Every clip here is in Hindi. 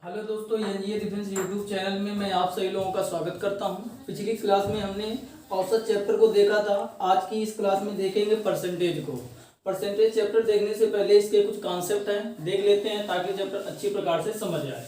हेलो दोस्तों, एनजीए डिफेंस यूट्यूब चैनल में मैं आप सभी लोगों का स्वागत करता हूं। पिछली क्लास में हमने औसत चैप्टर को देखा था। आज की इस क्लास में देखेंगे परसेंटेज को। परसेंटेज चैप्टर देखने से पहले इसके कुछ कॉन्सेप्ट हैं, देख लेते हैं ताकि चैप्टर अच्छी प्रकार से समझ आए।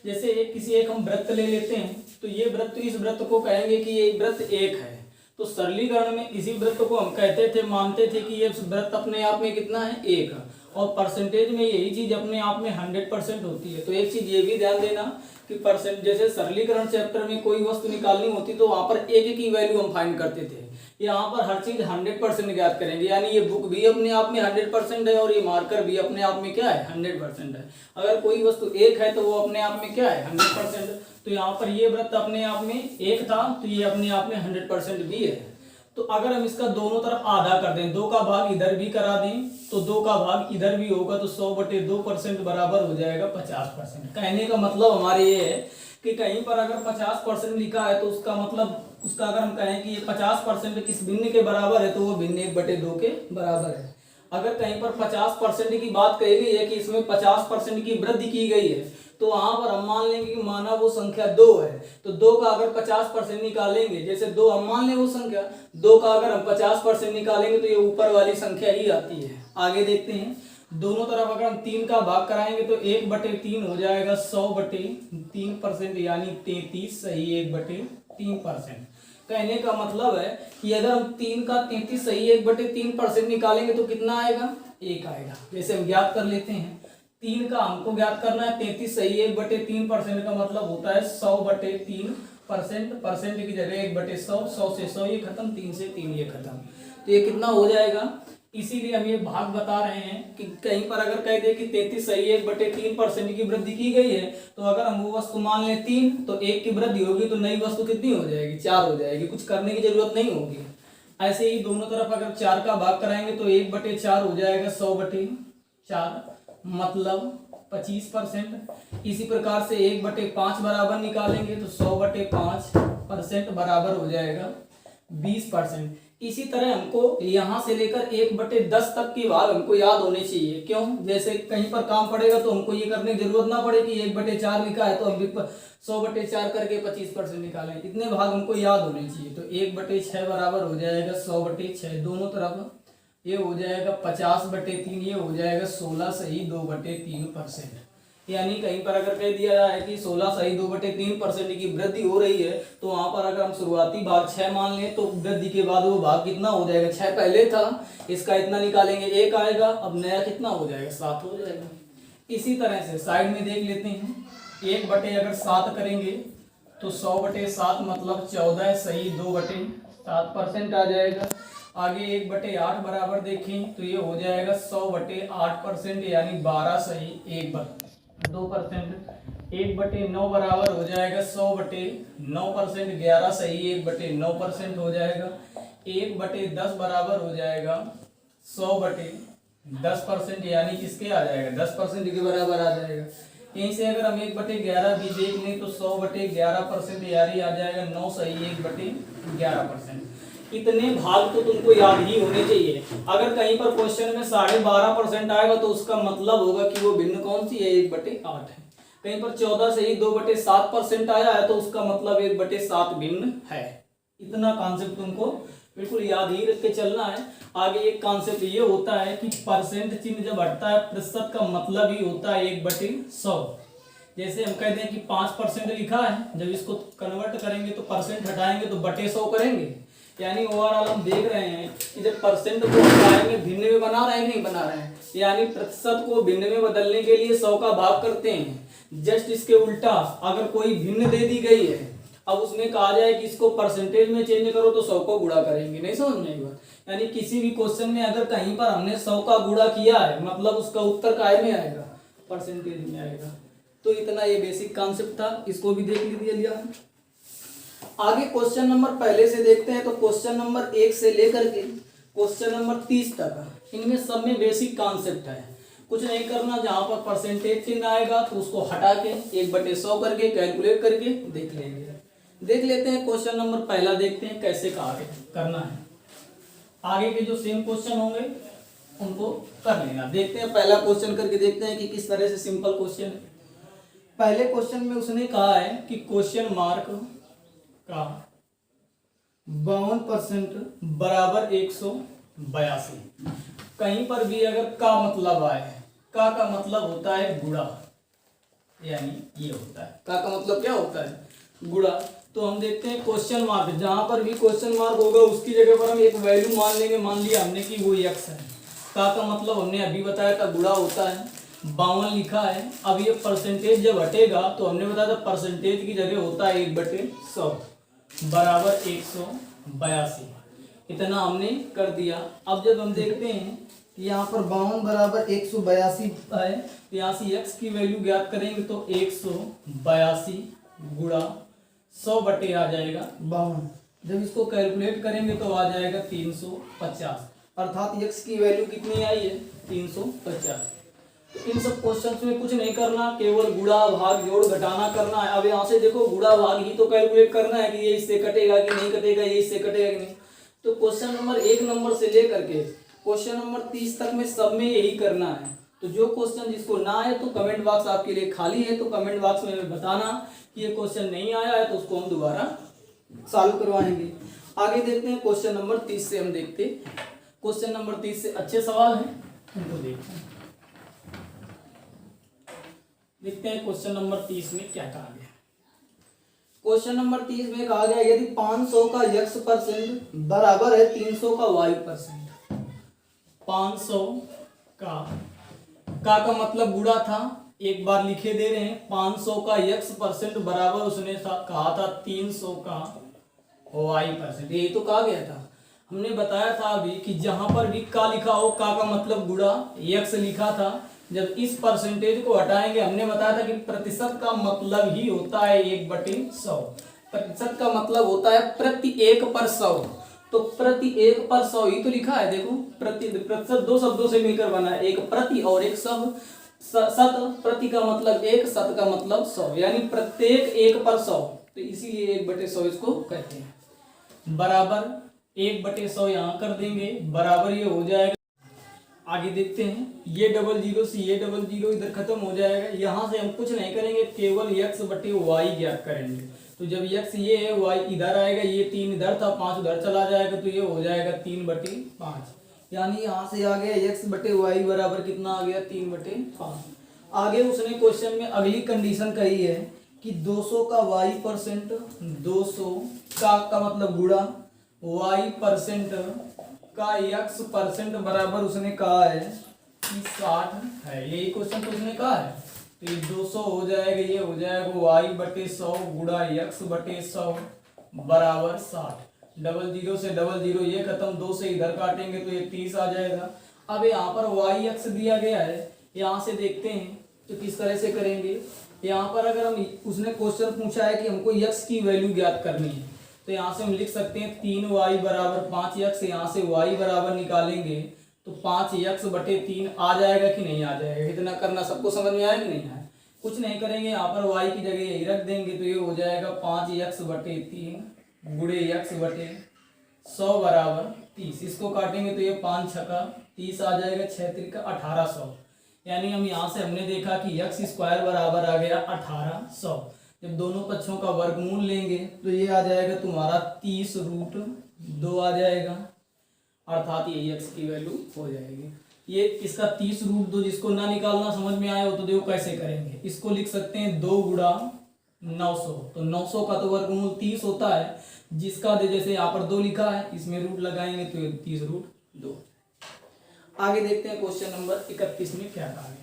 जैसे एक हम वृत्त ले लेते हैं, तो ये वृत्त, इस वृत्त को कहेंगे कि ये वृत्त एक है। तो सरलीकरण में इसी वृत्त को हम कहते थे, मानते थे कि ये वृत्त अपने आप में कितना है, एक है। और परसेंटेज में यही चीज अपने आप में 100% होती है। तो एक चीज ये भी ध्यान देना कि परसेंट, जैसे सरलीकरण चैप्टर में कोई वस्तु निकालनी होती तो वहां पर एक की वैल्यू हम फाइंड करते थे। यहाँ पर हर चीज 100% ज्ञात करेंगे, यानी ये बुक भी अपने आप में 100% है और ये मार्कर भी अपने आप में क्या है, 100% है। अगर कोई वस्तु एक है तो वो अपने आप में क्या है, 100%। तो यहाँ पर ये वृत्त अपने आप में एक था, तो ये अपने आप में 100% भी है। तो अगर हम इसका दोनों तरफ आधा कर दें, 2 का भाग इधर भी करा दें, तो 2 का भाग इधर भी होगा, तो 100/2% बराबर हो जाएगा 50%। कहने का मतलब हमारे ये है कि कहीं पर अगर 50% लिखा है तो उसका मतलब, उसका अगर हम कहें कि ये 50% किस भिन्न के बराबर है, तो वो भिन्न 1/2 के बराबर है। अगर कहीं पर 50% की बात कही गई है कि इसमें 50% की वृद्धि की गई है, तो वहां पर हम मान लेंगे कि माना वो संख्या 2 है, तो 2 का अगर 50% निकालेंगे, जैसे 2 हम मान लें वो संख्या, 2 का अगर हम 50% निकालेंगे तो ये ऊपर वाली संख्या ही आती है। आगे देखते हैं, दोनों तरफ अगर हम 3 का भाग कराएंगे तो 1/3 हो जाएगा 100/3%, यानी 33 सही 1/3%। कहने का मतलब है कि अगर हम 3 का 33 सही 1/3% निकालेंगे तो कितना आएगा, 1 आएगा। जैसे हम ज्ञात कर लेते हैं, 3 का हमको ज्ञात करना है, 33 सही 1/3% का मतलब होता है 100/3%। परसेंट की जगह 1/100, 100 से 100 ये खत्म, 3 से 3 ये खत्म, तो ये कितना हो जाएगा। इसीलिए हम ये भाग बता रहे हैं कि कहीं पर अगर कह दे कि 33 सही 1/3% की वृद्धि की गई है, तो अगर हम वो वस्तु मान लें 3, तो 1 की वृद्धि होगी तो नई वस्तु कितनी हो जाएगी, 4 हो जाएगी। कुछ करने की जरूरत नहीं होगी। ऐसे ही दोनों तरफ अगर 4 का भाग कराएंगे तो 1/4 हो जाएगा 100/4, मतलब 25%। इसी प्रकार से 1/5 बराबर निकालेंगे तो 100/5% बराबर हो जाएगा 20%। इसी तरह हमको यहां से लेकर 1/10 तक की भाग हमको याद होने चाहिए। क्यों, जैसे कहीं पर काम पड़ेगा तो हमको ये करने की जरूरत ना पड़े कि 1/4 लिखा है तो हम भी 100/4 करके 25% निकालें। इतने भाग हमको याद होने चाहिए। तो 1/6 बराबर हो जाएगा 100/6, दोनों तरफ ये हो जाएगा 50/3, ये हो जाएगा 16 सही 2/3%। यानी कहीं पर अगर कह दिया जाए कि 16 सही 2/3% की वृद्धि हो रही है, तो वहां पर अगर हम शुरुआती भाग 6 मान लें तो वृद्धि के बाद वो भाग कितना हो जाएगा, 6 पहले था, इसका इतना निकालेंगे 1 आएगा, अब नया कितना हो जाएगा, 7 हो जाएगा। इसी तरह से साइड में देख लेते हैं, 1/7 करेंगे तो 100/7 मतलब 14 सही 2/7% आ जाएगा। आगे 1/8 बराबर देखें तो ये हो जाएगा 100/8%, यानी 12 सही 1/2%। 1/9 बराबर हो जाएगा 100/9%, 11 सही 1/9% हो जाएगा। 1/10 बराबर हो जाएगा 100/10%, यानी किसके आ जाएगा, 10% के बराबर आ जाएगा। यहीं से अगर हम 1/11 भी देख लें तो 100/11%, यानी आ जाएगा 9 सही 1/11%। इतने भाग तो तुमको याद ही होने चाहिए। अगर कहीं पर क्वेश्चन में 12.5% आएगा तो उसका मतलब होगा कि वो भिन्न कौन सी है, 1/8 है। कहीं पर 14 से ही 2/7% आया है तो उसका मतलब 1/7 भिन्न है। इतना कॉन्सेप्ट तुमको बिल्कुल याद ही रख के चलना है। आगे एक कॉन्सेप्ट ये होता है कि परसेंट चिन्ह जब हटता है, प्रतिशत का मतलब ही होता है 1/100। जैसे हम कहते हैं कि 5% लिखा है, जब इसको कन्वर्ट करेंगे तो परसेंट हटाएंगे तो बटे 100 करेंगे। यानी ओवरऑल हम देख रहे हैं कि जब परसेंट को हटाएंगे भिन्न में बना रहे हैं, नहीं बना रहे हैं, यानी प्रतिशत को भिन्न में बदलने के लिए 100 का भाग करते हैं। जस्ट इसके उल्टा अगर कोई भिन्न दे दी गई है, अब उसमें कहा जाए कि इसको परसेंटेज में चेंज करो तो 100 को गुणा करेंगे। नहीं समझ में आई बात। यानी किसी भी क्वेश्चन में अगर कहीं पर हमने 100 का गुणा किया है, मतलब उसका उत्तर काय में आएगा, परसेंटेज में आएगा। तो इतना ये बेसिक कॉन्सेप्ट था, इसको भी देख लीजिए। आगे क्वेश्चन नंबर पहले से देखते हैं। तो क्वेश्चन नंबर 1 से लेकर के क्वेश्चन नंबर 30 तक, इनमें सब में बेसिक कॉन्सेप्ट है। कुछ नहीं करना, जहां पर परसेंटेज चिन्ह आएगा तो उसको हटा के 1/100 करके कैलकुलेट करके देख लेंगे। देख लेते हैं क्वेश्चन नंबर पहला, देखते हैं कैसे करना है। आगे के जो सेम क्वेश्चन होंगे उनको कर लेना। देखते हैं पहला क्वेश्चन करके देखते हैं कि किस तरह से सिंपल क्वेश्चन है। पहले क्वेश्चन में उसने कहा है कि क्वेश्चन मार्क का 52% बराबर 182। कहीं पर भी अगर का मतलब आए, का मतलब होता है गुणा, यानी ये होता है का मतलब क्या होता है गुणा। तो हम देखते हैं क्वेश्चन मार्क, जहां पर भी क्वेश्चन मार्क होगा उसकी जगह पर हम एक वैल्यू मान लेंगे। मान लिया हमने कि वो x है। का मतलब हमने अभी बताया था गुणा होता है, 52 लिखा है। अब ये परसेंटेज जब हटेगा तो हमने बताया था परसेंटेज की जगह होता है 1/100 बराबर 182। इतना हमने कर दिया। अब जब हम देखते हैं कि यहाँ पर 52 बराबर 182 है, तो यहाँ से x की वैल्यू ज्ञात करेंगे तो 182 गुणा 100 आ जाएगा 52। जब इसको कैलकुलेट करेंगे तो आ जाएगा 350, अर्थात x की वैल्यू कितनी आई है 350। तो इन सब क्वेश्चंस में कुछ नहीं करना, केवल गुणा भाग जोड़ घटाना करना है। अब यहाँ से देखो गुणा भाग ही तो कैलकुलेट करना है कि ये इससे कटेगा कि नहीं कटेगा, ये इससे कटेगा कि नहीं। तो क्वेश्चन नंबर 1 नंबर से लेकर के क्वेश्चन नंबर 30 तक में सब में यही करना है। तो जो क्वेश्चन जिसको ना आए तो कमेंट बॉक्स आपके लिए खाली है, तो कमेंट बॉक्स में बताना कि ये क्वेश्चन नहीं आया है, तो उसको हम दोबारा सॉल्व करवाएंगे। आगे देखते हैं क्वेश्चन नंबर 30 से हम देखते हैं। क्वेश्चन नंबर 30 से अच्छे सवाल हैं, उनको देखते हैं। देखते हैं क्वेश्चन नंबर 30 में क्या कहा गया। क्वेश्चन नंबर 30 में कहा गया यदि 500 का x% बराबर है 300 का y%। 500 का मतलब गुणा था, एक बार लिखे दे रहे हैं। 500 का x% बराबर उसने कहा था 300 का y%। यही तो कहा गया था। हमने बताया था अभी कि जहां पर भी का लिखा हो, का मतलब गुणा, x लिखा था। जब इस परसेंटेज को हटाएंगे, हमने बताया था कि प्रतिशत का मतलब ही होता है 1/100। प्रतिशत का मतलब होता है प्रति 1 पर 100। तो प्रति 1 पर 100 ही तो लिखा है। देखो प्रतिशत दो शब्दों से मिलकर बना है, एक प्रति और एक शत। प्रति का मतलब 1, शत का मतलब 100, यानी प्रत्येक 1 पर 100। तो इसीलिए 1/100 इसको कहते हैं। बराबर 1/100 यहाँ कर देंगे, बराबर ये हो जाएगा। आगे देखते हैं, ये 00 से ये 00 इधर खत्म हो जाएगा। यहाँ से हम कुछ नहीं करेंगे, केवल x/y ज्ञात करेंगे। तो जब x ये है, y इधर आएगा, ये 3 इधर था, 5 उधर चला जाएगा, तो ये हो जाएगा 3/5। यानी यहाँ से आ गया x/y बराबर कितना आ गया 3/5। आगे उसने क्वेश्चन में अगली कंडीशन कही है कि 200 का y%, 200 का मतलब गुणा y% का x% बराबर उसने कहा है कि 60 है। यही क्वेश्चन तो उसने कहा है। तो ये 200 हो जाएगा, ये हो जाएगा y/100 गुणा x/100 बराबर 60। 00 से 00 ये खत्म, 2 से इधर काटेंगे तो ये 30 आ जाएगा। अब यहाँ पर y दिया गया है, यहाँ से देखते हैं तो किस तरह से करेंगे। यहाँ पर अगर हम, उसने क्वेश्चन पूछा है कि हमको x की वैल्यू ज्ञात करनी है, तो यहाँ से हम लिख सकते हैं 3y बराबर 5x। यहाँ से y बराबर निकालेंगे तो 5x/3 आ जाएगा कि नहीं आ जाएगा। इतना करना सबको समझ में आया कि नहीं आया। कुछ नहीं करेंगे, यहाँ पर y की जगह यही रख देंगे, तो ये हो जाएगा 5x/3 गुणे x/100 बराबर 30। इसको काटेंगे तो ये 5 छक्का 30 आ जाएगा, 6 त्रिका 1800। यानी हम यहाँ से हमने देखा कि x² बराबर आ गया 1800। जब दोनों पक्षों का वर्गमूल लेंगे तो ये आ जाएगा तुम्हारा 30√2 आ जाएगा, अर्थात ये x की वैल्यू हो जाएगी। ये इसका 30√2 जिसको ना निकालना समझ में आया हो तो देखो कैसे करेंगे। इसको लिख सकते हैं 2 गुणा 900। तो 900 का तो वर्गमूल 30 होता है, जिसका जैसे यहाँ पर 2 लिखा है, इसमें रूट लगाएंगे तो ये 30√2। आगे देखते हैं क्वेश्चन नंबर 31 में क्या कहा गया।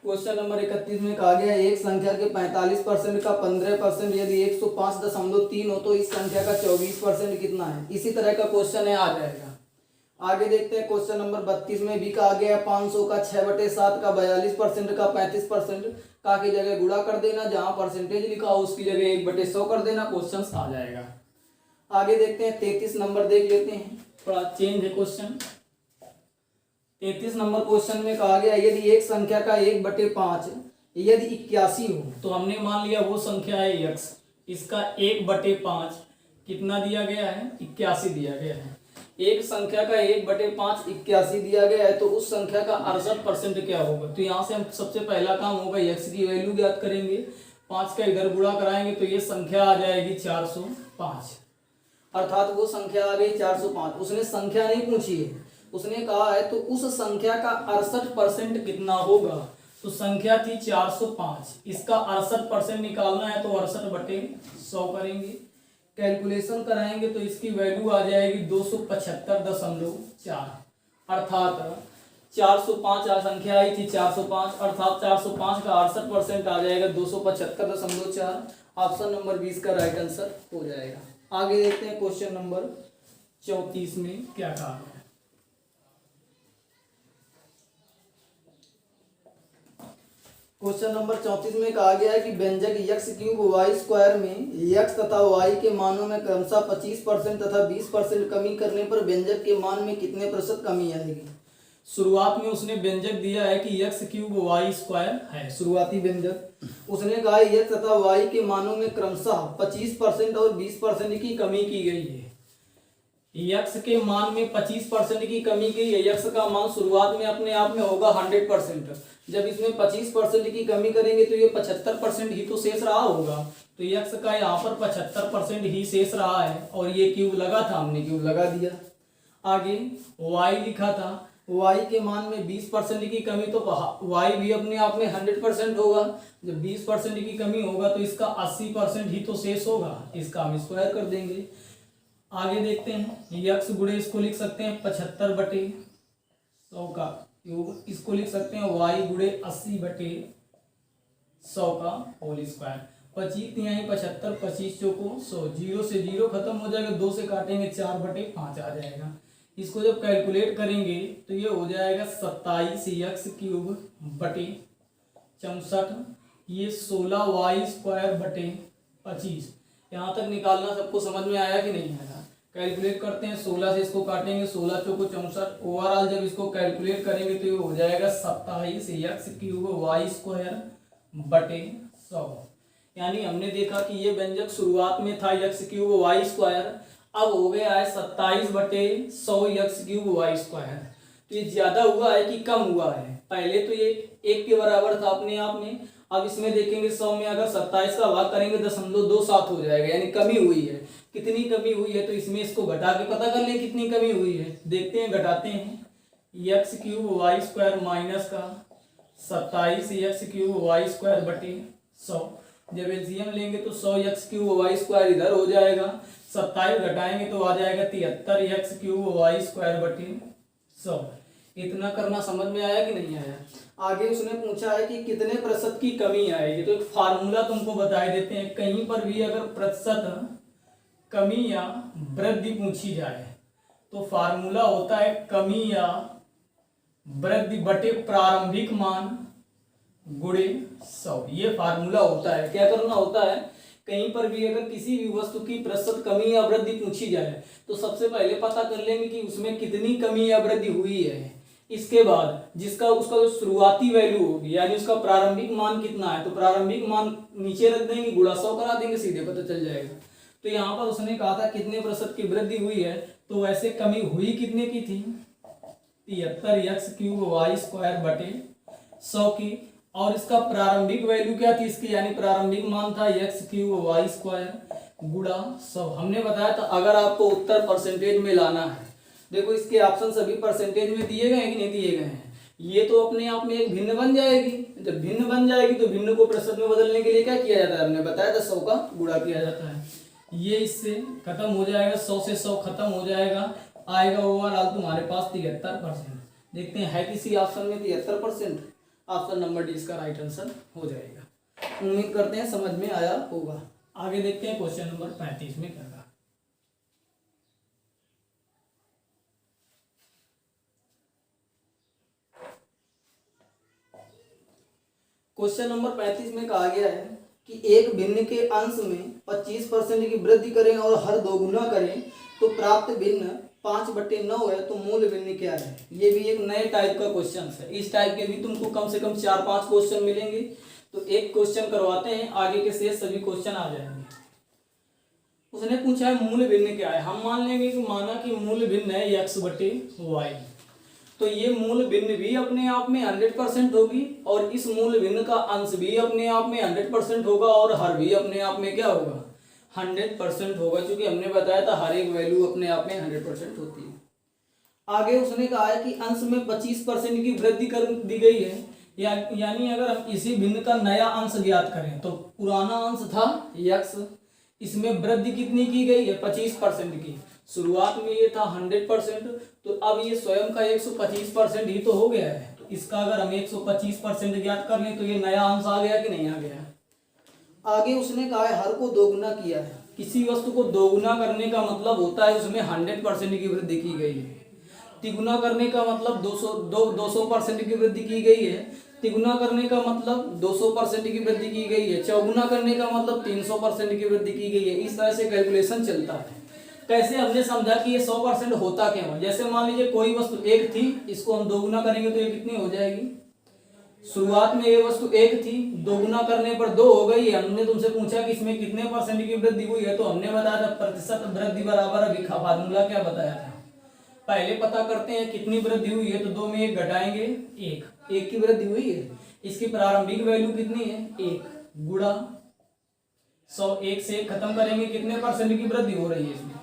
क्वेश्चन नंबर 31 में कहा गया एक संख्या के 45% का 15% यदि 105.3 हो तो इस संख्या का 24% कितना है। इसी तरह का क्वेश्चन है, आ जाएगा। आगे देखते हैं क्वेश्चन नंबर 32 में भी कहा गया 500 का 6/7 का 42% का 35% का की जगह गुणा कर देना, जहां परसेंटेज लिखा हो उसकी जगह 1/100 कर देना, क्वेश्चन आ जाएगा। आगे देखते हैं 33 नंबर देख लेते हैं, थोड़ा चेंज है क्वेश्चन। 33 नंबर क्वेश्चन में कहा गया यदि एक संख्या का 1/5 यदि 81 हो, तो हमने मान लिया वो संख्या है x, इसका 1/5 कितना दिया गया है 81 दिया गया है। एक संख्या का 1/5 81 दिया गया है, तो उस संख्या का 68% क्या होगा। तो यहाँ से हम सबसे पहला काम होगा x की वैल्यू ज्ञात करेंगे। 5 का इधर गुणा कराएंगे तो ये संख्या आ जाएगी 405, अर्थात वो संख्या आ गई 405। उसने संख्या नहीं पूछी है, उसने कहा है तो उस संख्या का 68% कितना होगा। तो संख्या थी 405, इसका 68% निकालना है तो 68/100 करेंगे। कैलकुलेशन कराएंगे तो इसकी वैल्यू आ जाएगी 275.4, अर्थात 405 संख्या आई थी 405, अर्थात 405 का 68% आ जाएगा 275.4। ऑप्शन नंबर 20 का राइट आंसर हो जाएगा। आगे देखते हैं क्वेश्चन नंबर 34 में क्या कहा है। क्वेश्चन नंबर 34 में कहा गया है कि व्यंजक x³ में x तथा y के मानों में क्रमशः 25% तथा 20% कमी करने पर व्यंजक के मान में कितने प्रतिशत कमी आएगी। शुरुआत में उसने व्यंजक दिया है कि x³ है शुरुआती व्यंजक। उसने कहा x तथा y के मानों में क्रमशः 25% और 20% की कमी की गई है। x के मान में 25% की कमी की है। x का मान शुरुआत में अपने आप में होगा 100%। जब इसमें 25% की कमी करेंगे तो ये 75% ही तो शेष रहा होगा। तो x का यहाँ पर 75% ही शेष रहा है और ये क्यूब लगा था, हमने क्यूब लगा दिया। आगे y लिखा था, y के मान में 20% की कमी, तो y भी अपने आप में 100% होगा। जब 20% की कमी होगा तो इसका 80% ही तो शेष होगा, इसका हम स्क्वायर कर देंगे। आगे देखते हैं, x गुणे इसको लिख सकते हैं 75/100 का क्यूब, इसको लिख सकते हैं y गुणे 80/100 का होल स्क्वायर। 25 तिहाई 75, 25 चौको 100, 0 से 0 खत्म हो जाएगा, 2 से काटेंगे 4/5 आ जाएगा। इसको जब कैलकुलेट करेंगे तो ये हो जाएगा 27x³/64, ये 16y²/25। यहाँ तक निकालना सबको समझ में आया कि नहीं आया। कैलकुलेट करते हैं, 16 से इसको काटेंगे, 16 चौको 64। ओवरऑल जब इसको कैलकुलेट करेंगे तो ये हो जाएगा 27x³y²/100। यानी हमने देखा कि ये व्यंजक शुरुआत में था x³y², अब हो गया है 27/100x³y²। तो ये ज्यादा हुआ है कि कम हुआ है। पहले तो ये 1 के बराबर था अपने आप में, अब इसमें देखेंगे 100 में अगर 27 का भाग करेंगे 0.27 हो जाएगा, यानी कमी हुई है। कितनी कमी हुई है तो इसमें इसको घटा के पता कर ले कितनी कमी हुई है। देखते हैं, घटाते हैं। x³ माइनस का 27x³y²/100। जब एलसीएम लेंगे तो 100x³ इधर हो जाएगा, 27 घटाएंगे तो आ जाएगा 73x³ इतना करना समझ में आया कि नहीं आया। आगे उसने पूछा है कि कितने प्रतिशत की कमी आएगी। तो एक फार्मूला तुमको बता देते हैं, कहीं पर भी अगर प्रतिशत कमी या वृद्धि पूछी जाए तो फार्मूला होता है कमी या वृद्धि बटे प्रारंभिक मान गुणे 100। ये फार्मूला होता है। क्या करना होता है, कहीं पर भी अगर किसी भी वस्तु की प्रतिशत कमी या वृद्धि पूछी जाए तो सबसे पहले पता कर लेंगे कि उसमें कितनी कमी या वृद्धि हुई है। इसके बाद जिसका उसका जो शुरुआती वैल्यू होगी, यानी उसका प्रारंभिक मान कितना है, तो प्रारंभिक मान नीचे रख देंगे, गुणा 100 करा देंगे, सीधे पता चल जाएगा। तो यहाँ पर उसने कहा था कितने प्रतिशत की वृद्धि हुई है, तो वैसे कमी हुई कितने की थी, 73x³ y²/100 की। और इसका प्रारंभिक वैल्यू क्या थी इसकी, यानी प्रारंभिक मान था x³ गुणा 100। हमने बताया था अगर आपको उत्तर परसेंटेज में लाना है, देखो इसके ऑप्शन सभी परसेंटेज में दिए गए हैं कि नहीं दिए गए हैं। ये तो अपने आप में एक भिन्न बन जाएगी। जब भिन्न बन जाएगी तो भिन्न को प्रतिशत में बदलने के लिए क्या किया जाता है, हमने बताया था 100 का गुणा किया जाता है। ये इससे खत्म हो जाएगा, 100 से 100 खत्म हो जाएगा, आएगा ओवरऑल तुम्हारे पास 73%। देखते हैं है किसी ऑप्शन में 73%। ऑप्शन नंबर डी इसका राइट आंसर हो जाएगा। उम्मीद करते हैं समझ में आया होगा। आगे देखते हैं क्वेश्चन नंबर 35 में क्या कहा। क्वेश्चन नंबर 35 में कहा गया है कि एक भिन्न के अंश में 25% की वृद्धि करें और हर 2 गुना करें तो प्राप्त भिन्न 5/9 है, तो मूल भिन्न क्या है। ये भी एक नए टाइप का क्वेश्चन है। इस टाइप के भी तुमको कम से कम 4-5 क्वेश्चन मिलेंगे। तो एक क्वेश्चन करवाते हैं, आगे के शेष सभी क्वेश्चन आ जाएंगे। उसने पूछा है मूल भिन्न क्या है। हम मान लेंगे कि माना कि मूल भिन्न है x बटे वाई, तो ये मूल भिन्न भी अपने आप में 100% होगी और इस मूल भिन्न का अंश भी अपने आप में 100% होगा और हर भी अपने आप में क्या होगा 100% होगा, क्योंकि हमने बताया था हर एक वैल्यू अपने आप में 100% होती है। आगे उसने कहा है कि अंश में 25% की वृद्धि कर दी गई है, यानी अगर हम इसी भिन्न का नया अंश ज्ञात करें तो पुराना अंश था x, इसमें वृद्धि कितनी की गई है 25% की। शुरुआत में ये था 100%, तो अब ये स्वयं का 125% ही तो हो गया है। तो इसका अगर हम 125% ज्ञात कर लें तो ये नया अंश आ गया कि नहीं आ गया। आगे उसने कहा है हर को दोगुना किया है। किसी वस्तु को दोगुना करने का मतलब होता है उसमें 100% की वृद्धि की गई है। तिगुना करने का मतलब 200% की वृद्धि की गई है। तिगुना करने का मतलब 200% की वृद्धि की गई है। चौगुना करने का मतलब 300% की वृद्धि की गई है। इस तरह से कैलकुलेशन चलता है। कैसे हमने समझा कि ये 100% होता क्यों है। जैसे मान लीजिए कोई वस्तु 1 थी, इसको हम दोगुना करेंगे तो ये कितनी हो जाएगी। शुरुआत में ये वस्तु 1 थी, दोगुना करने पर 2 हो गई। हमने तुमसे पूछा कि इसमें कितने % की वृद्धि हुई है, तो हमने बताया था प्रतिशत वृद्धि बराबर अभी फार्मूला क्या बताया था। पहले पता करते हैं कितनी वृद्धि हुई है, तो 2 में 1 घटाएंगे 1 की वृद्धि हुई है। इसकी प्रारंभिक वैल्यू कितनी है 1 गुणा 100, 1 से 1 खत्म करेंगे कितने % की वृद्धि हो रही है इसमें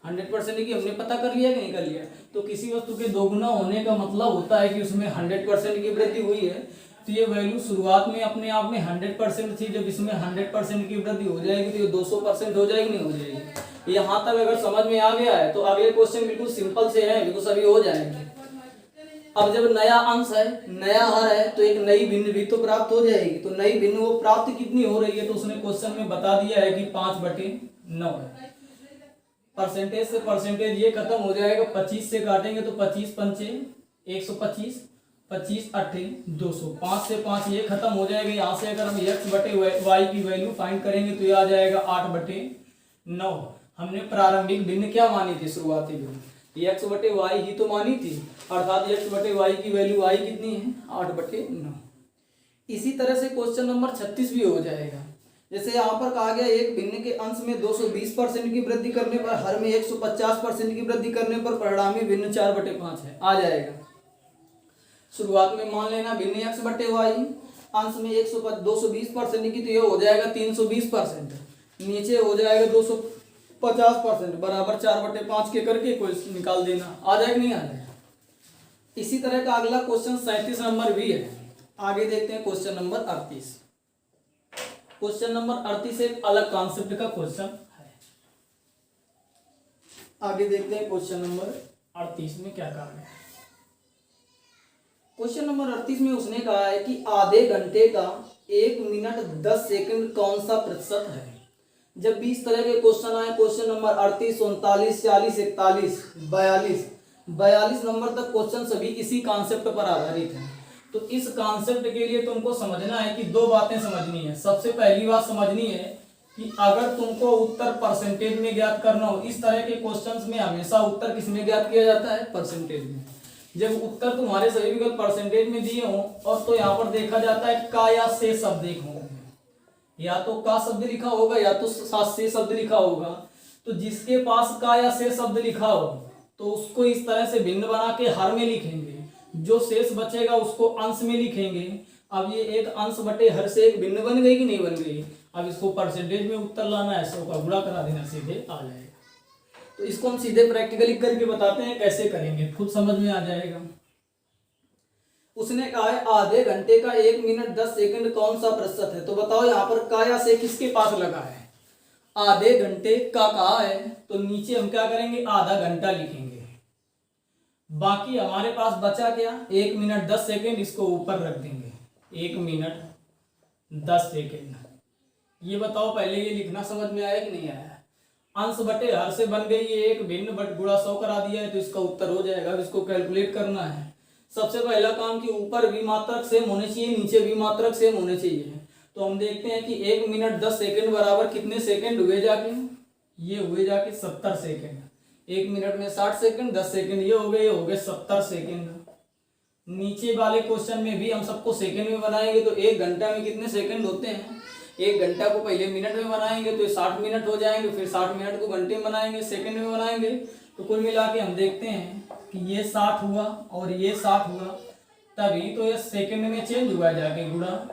100% की। हमने पता कर लिया कि नहीं कर लिया। तो किसी वस्तु के दोगुना होने का मतलब होता है कि उसमें 100% की वृद्धि हुई है। तो ये वैल्यू शुरुआत में अपने आप में 100% थी, जब इसमें 100% की वृद्धि हो जाएगी तो ये 200% हो जाएगी नहीं हो जाएगी। यहाँ तक अगर समझ में आ गया है तो अगले क्वेश्चन बिल्कुल सिंपल से है, बिल्कुल सभी हो जाएंगे। अब जब नया अंश है, नया हर है, तो एक नई भिन्न भी तो प्राप्त हो जाएगी। तो नई भिन्न वो प्राप्त कितनी हो रही है, तो उसने क्वेश्चन में बता दिया है कि 5/9 है। परसेंटेज से परसेंटेज ये खत्म हो जाएगा, 25 से काटेंगे तो 25 पंचे 125, 25 8 200, 5 से 5 ये खत्म हो जाएगा। यहाँ से अगर हम x बटे वाई की वैल्यू फाइंड करेंगे तो ये आ जाएगा 8/9। हमने प्रारंभिक भिन्न क्या मानी थी, शुरुआती भिन्न x बटे वाई ही तो मानी थी, अर्थात x बटे वाई की वैल्यू आई कितनी है 8/9। इसी तरह से क्वेश्चन नंबर 36 भी हो जाएगा। जैसे यहाँ पर कहा गया एक भिन्न के अंश में 220% की वृद्धि करने पर, हर में 150% की वृद्धि करने पर परिणामी भिन्न 4/5 है, आ जाएगा। शुरुआत में मान लेना भिन्न x बटे वाई, अंश में 220% की, तो ये हो जाएगा 320%। नीचे हो जाएगा 250% बराबर 4/5 के करके कोई निकाल देना, आ जाएगा नहीं आ जाएगा। इसी तरह का अगला क्वेश्चन 37 नंबर भी है। आगे देखते हैं क्वेश्चन नंबर 38। क्वेश्चन नंबर 38 एक अलग कॉन्सेप्ट का क्वेश्चन है। आगे देखते हैं क्वेश्चन नंबर 38 में क्या कहा गया है। क्वेश्चन नंबर 38 में उसने कहा है कि आधे घंटे का 1 मिनट 10 सेकंड कौन सा प्रतिशत है। जब भी इस तरह के क्वेश्चन आए, क्वेश्चन नंबर 38, 39, 40, 41, 42 नंबर तक क्वेश्चन सभी इसी कॉन्सेप्ट पर आधारित है। तो इस कॉन्सेप्ट के लिए तुमको समझना है कि 2 बातें समझनी है। सबसे पहली बात समझनी है कि अगर तुमको उत्तर परसेंटेज में ज्ञात करना हो, इस तरह के क्वेश्चंस में हमेशा उत्तर किस में ज्ञात किया जाता है, परसेंटेज में। जब उत्तर तुम्हारे सभी विकल्प परसेंटेज में दिए हों और तो यहाँ पर देखा जाता है का या से शब्द एक होंगे, या तो का शब्द लिखा होगा या तो से शब्द लिखा होगा। तो जिसके पास का या से शब्द लिखा हो तो उसको इस तरह से भिन्न बना के हर में लिखेंगे, जो शेष बचेगा उसको अंश में लिखेंगे। अब ये एक अंश बटे हर से एक भिन्न बन गई कि नहीं बन गई। अब इसको परसेंटेज में उत्तर लाना है, 100 का गुणा करा देना, सीधे आ जाएगा। तो इसको हम सीधे प्रैक्टिकली करके बताते हैं कैसे करेंगे, खुद समझ में आ जाएगा। उसने कहा है आधे घंटे का 1 मिनट 10 सेकंड कौन सा प्रतिशत है। तो बताओ यहाँ पर का या से किसके पास लगा है, आधे घंटे का कहा है, तो नीचे हम क्या करेंगे आधा घंटा लिखेंगे। बाकी हमारे पास बचा क्या 1 मिनट 10 सेकंड, इसको ऊपर रख देंगे 1 मिनट 10 सेकंड। ये बताओ पहले ये लिखना समझ में आया कि नहीं आया। अंश बटे हर से बन गई है एक भिन्न, बट गुणा 100 करा दिया है तो इसका उत्तर हो जाएगा। अब इसको कैलकुलेट करना है। सबसे पहला काम कि ऊपर भी मात्रक सेम होने चाहिए, नीचे भी मात्रक सेम होने चाहिए। तो हम देखते हैं कि 1 मिनट 10 सेकंड बराबर कितने सेकंड हुए जाके, ये हुए जाके 70 सेकंड। 1 मिनट में 60 सेकंड, 10 सेकंड ये हो गए 70 सेकंड। नीचे वाले क्वेश्चन में भी हम सबको सेकंड में बनाएंगे तो 1 घंटा में कितने सेकंड होते हैं, 1 घंटा को पहले मिनट में बनाएंगे तो ये 60 मिनट हो जाएंगे, फिर 60 मिनट को घंटे में बनाएंगे, सेकंड में बनाएंगे। तो कुल मिला के हम देखते हैं कि ये 60 हुआ और ये 60 हुआ, तभी तो ये सेकंड में चेंज हुआ जाके गुणा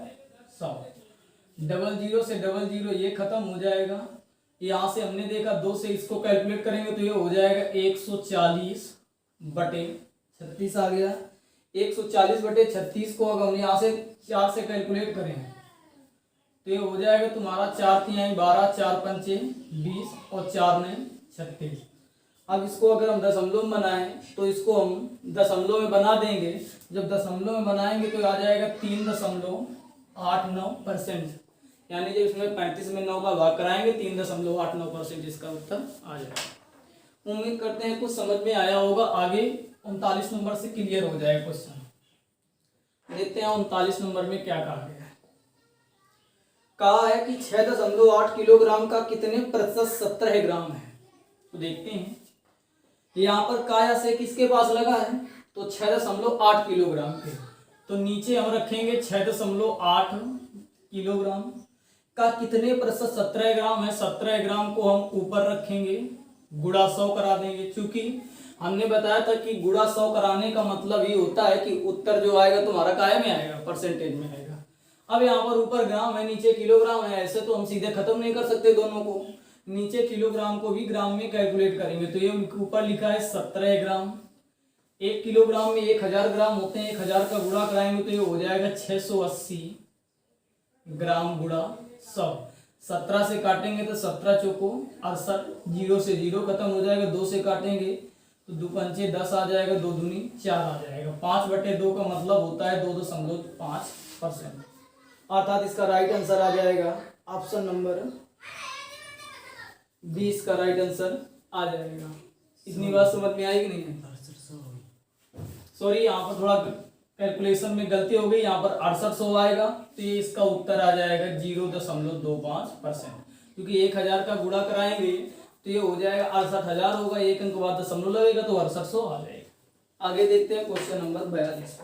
100। 00 से 00 ये खत्म हो जाएगा। यहाँ से हमने देखा 2 से इसको कैलकुलेट करेंगे तो ये हो जाएगा 140/36 आ गया। 140/36 को अगर हम यहाँ से 4 से कैलकुलेट करें तो ये हो जाएगा तुम्हारा 4 3 12, 4 5 20 और 4 9 36। अब इसको अगर हम दशमलव में बनाएं तो इसको हम दशमलव में बना देंगे। जब दशमलव में बनाएंगे तो आ जाएगा 3.89%, यानी जब इसमें 35 में 9 का भाग कराएंगे 3.89% इसका उत्तर आ जाएगा। उम्मीद करते हैं कुछ समझ में आया होगा। आगे 39 नंबर से क्लियर हो जाएगा क्वेश्चन। देखते हैं 39 नंबर में क्या कहा गया है। कहा है कि 6.8 किलोग्राम का कितने प्रतिशत 17 ग्राम है। तो देखते हैं यहाँ पर काया से किसके पास लगा है, तो 6.8 किलोग्राम के। तो नीचे हम रखेंगे 6.8 किलोग्राम का कितने प्रतिशत 17 ग्राम है। 17 ग्राम को हम ऊपर रखेंगे, गुणा 100 करा देंगे। क्योंकि हमने बताया था कि गुणा 100 कराने का मतलब ये होता है कि उत्तर जो आएगा तुम्हारा काय में आएगा, परसेंटेज में आएगा। अब यहाँ पर ऊपर ग्राम है, नीचे किलोग्राम है, ऐसे तो हम सीधे खत्म नहीं कर सकते दोनों को। नीचे किलोग्राम को भी ग्राम में कैलकुलेट करेंगे। तो ये ऊपर लिखा है 17 ग्राम। 1 किलोग्राम में 1000 ग्राम होते हैं। 1000 का गुणा कराएंगे तो ये हो जाएगा 680 ग्राम गुणा 100। 17 से काटेंगे तो 17 चौको 68, 0 से 0 खत्म हो जाएगा। 2 से काटेंगे तो 2 पंचे 10 आ जाएगा, 2 दूनी 4 आ जाएगा। 5/2 का मतलब होता है 2.5%। अर्थात इसका राइट आंसर आ जाएगा ऑप्शन नंबर 20 का राइट आंसर आ जाएगा। इतनी बात समझ में आएगी नहीं? सॉरी, यहाँ पर थोड़ा कैलकुलेशन में गलती हो गई। यहाँ पर 6800 आएगा तो ये इसका उत्तर आ जाएगा 0.25%। क्योंकि 1000 का गुणा कराएंगे तो ये हो जाएगा 68000 होगा। 1 अंक बाद दशमलव लगेगा तो 6800 आ जाएगा। आगे देखते हैं क्वेश्चन नंबर 42।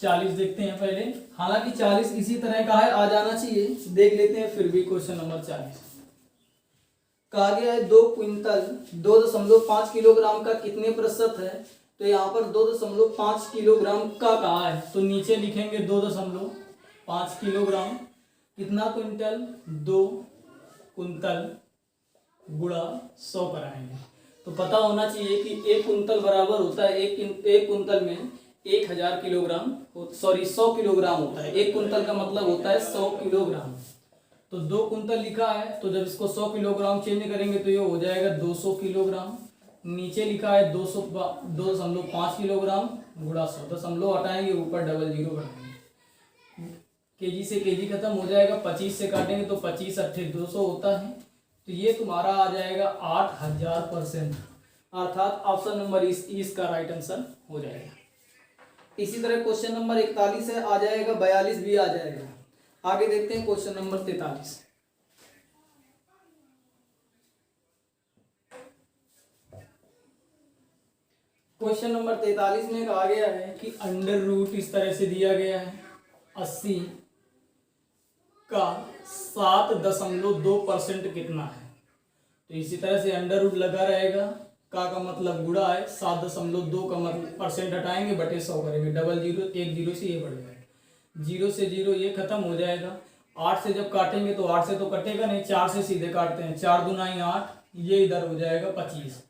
40 देखते हैं पहले। हालांकि 40 इसी तरह का है, आ जाना चाहिए, देख लेते हैं फिर भी। क्वेश्चन नंबर 40 कहा गया है 2 क्विंटल 2.5 किलोग्राम का कितने प्रतिशत है। तो यहाँ पर 2.5 किलोग्राम का कहा है तो नीचे लिखेंगे 2.5 किलोग्राम। कितना क्विंटल, 2 कुंतल गुणा 100 कराएंगे। तो पता होना चाहिए कि 1 कुंतल बराबर होता है, एक कुंतल में 1000 किलोग्राम, सॉरी 100 किलोग्राम होता है। 1 कुंतल का मतलब होता है 100 किलोग्राम। तो 2 कुंतल लिखा है तो जब इसको 100 किलोग्राम चेंज करेंगे तो ये हो जाएगा 200 किलोग्राम। नीचे लिखा है 2.5 किलोग्राम गुणा 100। दशमलव हटाएंगे, ऊपर 00 बनाएंगे। केजी से केजी खत्म हो जाएगा। 25 से काटेंगे तो 25 8 200 होता है। तो ये तुम्हारा आ जाएगा 8000%। अर्थात ऑप्शन नंबर इसका राइट आंसर हो जाएगा। इसी तरह क्वेश्चन नंबर 41 है, आ जाएगा। 42 भी आ जाएगा। आगे देखते हैं क्वेश्चन नंबर 43। क्वेश्चन नंबर 43 में कहा गया है कि अंडर रूट इस तरह से दिया गया है 80 का 7.2% कितना है। तो इसी तरह से अंडर रूट लगा रहेगा। का मतलब गुणा है, 7.2 का मतलब परसेंट हटाएंगे, बटे 100 करेंगे। 00 1 0 से ये बढ़ जाएगा। 0 से 0 ये खत्म हो जाएगा। 8 से जब काटेंगे तो 8 से तो कटेगा नहीं, 4 से सीधे काटते हैं। 4 दूना 8, ये इधर हो जाएगा 25।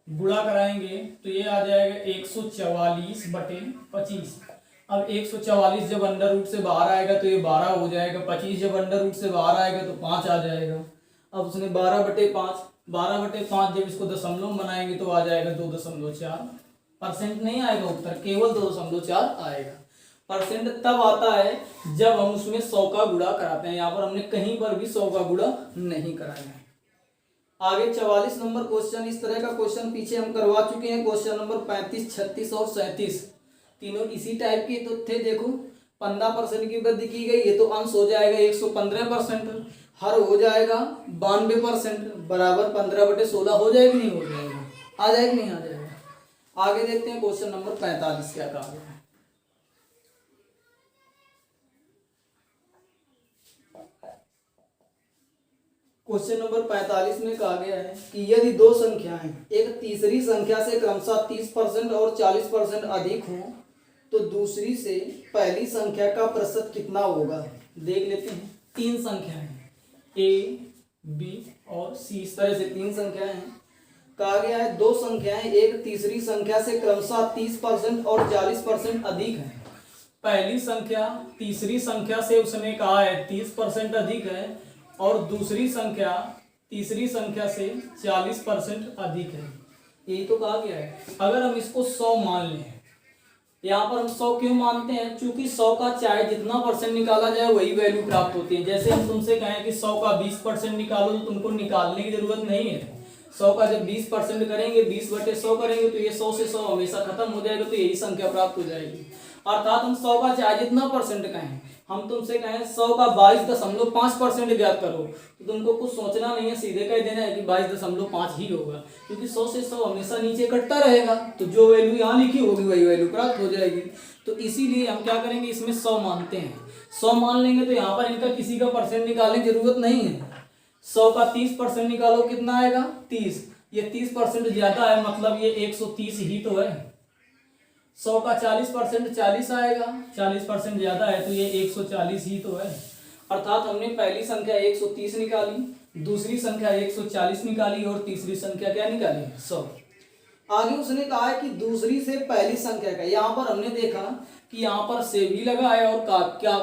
गुणा कराएंगे तो ये आ जाएगा 144/25। अब 144 जब अंडर रूट से बाहर आएगा तो ये 12 हो जाएगा। 25 जब अंडर रूट से बाहर आएगा तो 5 आ जाएगा। अब उसने 12/5 जब इसको दशमलव बनाएंगे तो आ जाएगा 2.4%। नहीं आएगा उत्तर, केवल 2.4 आएगा। परसेंट तब आता है जब हम उसमें 100 का गुणा कराते हैं। यहाँ पर हमने कहीं पर भी 100 का गुणा नहीं कराया है। आगे 44 नंबर क्वेश्चन, इस तरह का क्वेश्चन पीछे हम करवा चुके हैं। क्वेश्चन नंबर 35, 36 और 37 तीनों इसी टाइप के तो थे। देखो 15% की वृद्धि की गई, ये तो अंश हो जाएगा 115%। हर हो जाएगा 92%, बराबर 15/16 हो जाएगा नहीं हो जाएगा, आ जाएगा नहीं आ जाएगा। आगे देखते हैं क्वेश्चन नंबर 45 क्या कहा गया है। क्वेश्चन नंबर 45 में कहा गया है कि यदि दो संख्याएं एक तीसरी संख्या से क्रमशः 30% और 40% अधिक हों तो दूसरी से पहली संख्या का प्रतिशत कितना होगा। देख लेते हैं। तीन संख्याएं ए, बी और सी, इस तरह से तीन संख्याएं हैं। कहा गया है दो संख्याएं एक तीसरी संख्या से क्रमशः 30% और 40% अधिक हैं। पहली संख्या तीसरी संख्या से उसने कहा है 30% अधिक है और दूसरी संख्या तीसरी संख्या से 40% अधिक है। यही तो कहा गया है। अगर हम इसको 100 मान लें, यहाँ पर हम 100 क्यों मानते हैं, क्योंकि 100 का चाहे जितना परसेंट निकाला जाए वही वैल्यू प्राप्त होती है। जैसे हम तुमसे कहें कि 100 का 20% निकालो तो तुमको निकालने की जरूरत नहीं है। 100 का जब 20% करेंगे, 20/100 करेंगे तो ये 100 से 100 हमेशा खत्म हो जाएगा, तो यही संख्या प्राप्त हो जाएगी। अर्थात हम 100 का चाहे जितना परसेंट कहें, हम तुमसे कहें 100 का 22.5% ज्ञात करो तो तुमको कुछ सोचना नहीं है, सीधे कह देना है कि 22.5 ही होगा, क्योंकि 100 से 100 हमेशा नीचे कटता रहेगा, तो जो वैल्यू यहाँ लिखी होगी वही वैल्यू प्राप्त हो जाएगी। तो इसीलिए हम क्या करेंगे, इसमें 100 मानते हैं। 100 मान लेंगे तो यहाँ पर इनका किसी का परसेंट निकालने की जरूरत नहीं है। 100 का 30% निकालो, कितना आएगा 30। ये 30% ज्यादा है, मतलब ये 130 ही तो है। 100 का 40% 40 आएगा, 40% ज्यादा है तो ये 140 ही तो है। अर्थात हमने पहली संख्या 130 निकाली, दूसरी संख्या 140 निकाली और तीसरी संख्या क्या निकाली 100। आगे उसने कहा है कि दूसरी से पहली संख्या का, यहाँ पर हमने देखा कि यहाँ पर से भी लगा है और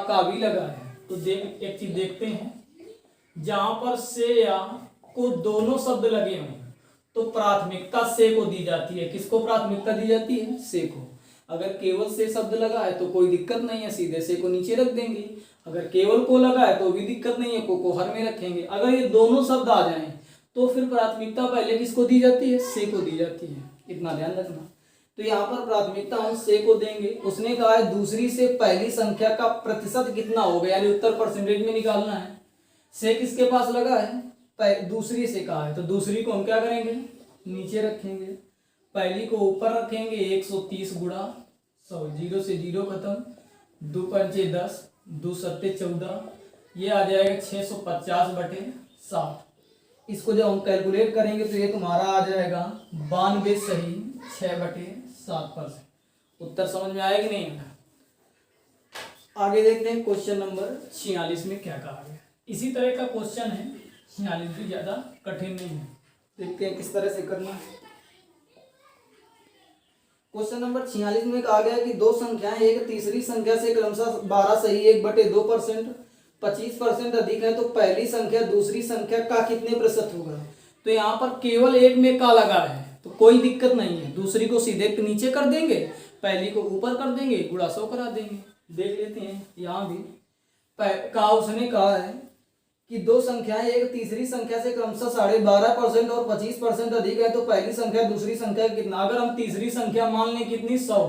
का भी लगा है। तो एक चीज देखते हैं, जहां पर से या को दोनों शब्द लगे हों तो प्राथमिकता से को दी जाती है। किसको प्राथमिकता दी जाती है, से को। अगर केवल से शब्द लगा है तो कोई दिक्कत नहीं है, सीधे से को नीचे रख देंगे। अगर केवल को लगा है तो भी दिक्कत नहीं है, को हर में रखेंगे। अगर ये दोनों शब्द आ जाएं तो फिर प्राथमिकता पहले किसको दी जाती है, से को दी जाती है। इतना ध्यान रखना। तो यहाँ पर प्राथमिकता हम से को देंगे। उसने कहा है दूसरी से पहली संख्या का प्रतिशत कितना होगा, यानी उत्तर परसेंटेज में निकालना है। से किसके पास लगा है, दूसरी से कहा है, तो दूसरी को हम क्या करेंगे, नीचे रखेंगे। पहली को ऊपर रखेंगे। 130 गुणा 100, 0 से 0 खत्म, 2 पंचे 10, 2 सत्ते 14, ये आ जाएगा 650/7। इसको जब हम कैलकुलेट करेंगे तो ये तुम्हारा आ जाएगा 92 सही 6/7%। उत्तर समझ में आया कि नहीं आया। आगे देखते हैं क्वेश्चन नंबर 46 में क्या कहा गया। इसी तरह का क्वेश्चन है, 46 भी ज्यादा कठिन नहीं है। देखते हैं किस तरह से करना है। क्वेश्चन नंबर 46 में कहा गया कि दो संख्याएं एक तीसरी संख्या से क्रमशः 12 सही 1/2%, 25% अधिक है तो पहली संख्या दूसरी संख्या का कितने प्रतिशत होगा। तो यहाँ पर केवल एक में का लगा है तो कोई दिक्कत नहीं है, दूसरी को सीधे नीचे कर देंगे, पहली को ऊपर कर देंगे, गुणा 100 करा देंगे। देख लेते हैं यहाँ भी का उसने कहा है कि दो संख्याएं एक तीसरी संख्या से क्रमशः 12.5% और 25% अधिक है तो पहली संख्या दूसरी संख्या कितना। अगर हम तीसरी संख्या मान लें कितनी 100,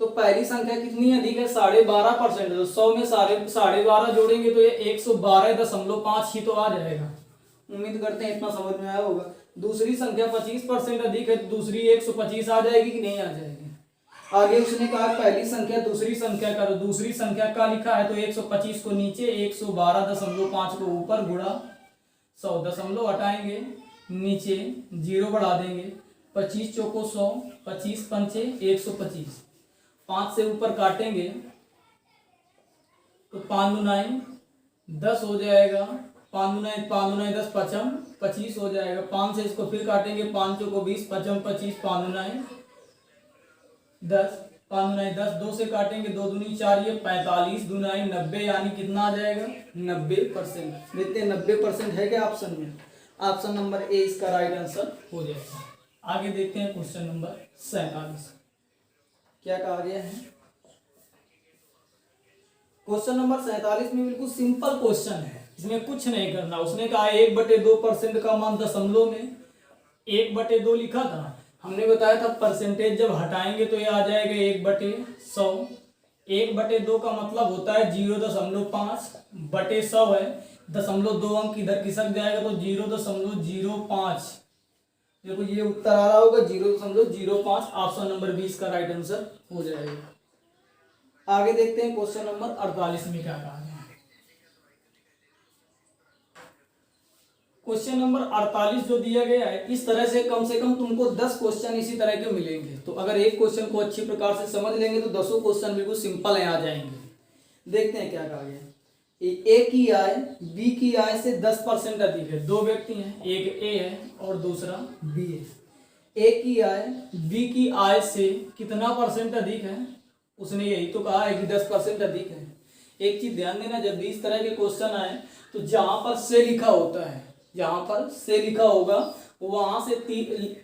तो पहली संख्या कितनी अधिक है 12.5%। तो 100 में 12.5 जोड़ेंगे तो ये 112.5 ही तो आ जाएगा। उम्मीद करते हैं इतना समझ में आया होगा। दूसरी संख्या 25% अधिक है तो दूसरी 125 आ जाएगी कि नहीं आ जाएगी। आगे उसने कहा पहली संख्या दूसरी संख्या का, तो दूसरी संख्या का लिखा है तो 125 को नीचे, 112.5 को ऊपर, गुणा 100, दशमलव हटाएंगे नीचे, 0 बढ़ा देंगे, 25 चौको 100, 25 पंचे 125, 5 से ऊपर काटेंगे तो 5 9 10 हो जाएगा, 5 9 10 पचम 25 हो जाएगा। 5 से इसको फिर काटेंगे, 5 चौको 20, पचम 25, 5 9 10, 5 9 10, 2 से काटेंगे 2 दूनी 4, ये 45, 2 9 90, यानी कितना आ जाएगा 90%। देखते हैं 90% है क्या ऑप्शन में। ऑप्शन नंबर ए इसका राइट आंसर हो जाएगा। आगे देखते हैं क्वेश्चन नंबर 47 क्या कहा गया है। क्वेश्चन नंबर 47 में बिल्कुल सिंपल क्वेश्चन है, इसमें कुछ नहीं करना। उसने कहा 1/2% का मान दशमलव में 1/2 लिखा था। हमने बताया था परसेंटेज जब हटाएंगे तो ये आ जाएगा 1/100। 1/2 का मतलब होता है 0.5/100 है, 0.2 अंक इधर खिसक जाएगा तो 0.05। देखो ये उत्तर आ रहा होगा 0.05। ऑप्शन नंबर 20 का राइट आंसर हो जाएगा। आगे देखते हैं क्वेश्चन नंबर 48 में क्या कहा गया है। क्वेश्चन नंबर 48 जो दिया गया है, इस तरह से कम तुमको 10 क्वेश्चन इसी तरह के मिलेंगे। तो अगर एक क्वेश्चन को अच्छी प्रकार से समझ लेंगे तो 10 क्वेश्चन बिल्कुल सिंपल है, आ जाएंगे। देखते हैं क्या कहा गया। ए की आय बी की आय से 10% अधिक है। दो व्यक्ति हैं, एक ए है और दूसरा बी है। ए की आय बी की आय से कितना परसेंट अधिक है, उसने यही तो कहा है कि 10% अधिक है। एक चीज ध्यान देना, जब भी इस तरह के क्वेश्चन आए तो जहां पर से लिखा होता है, जहां पर से लिखा होगा वहां से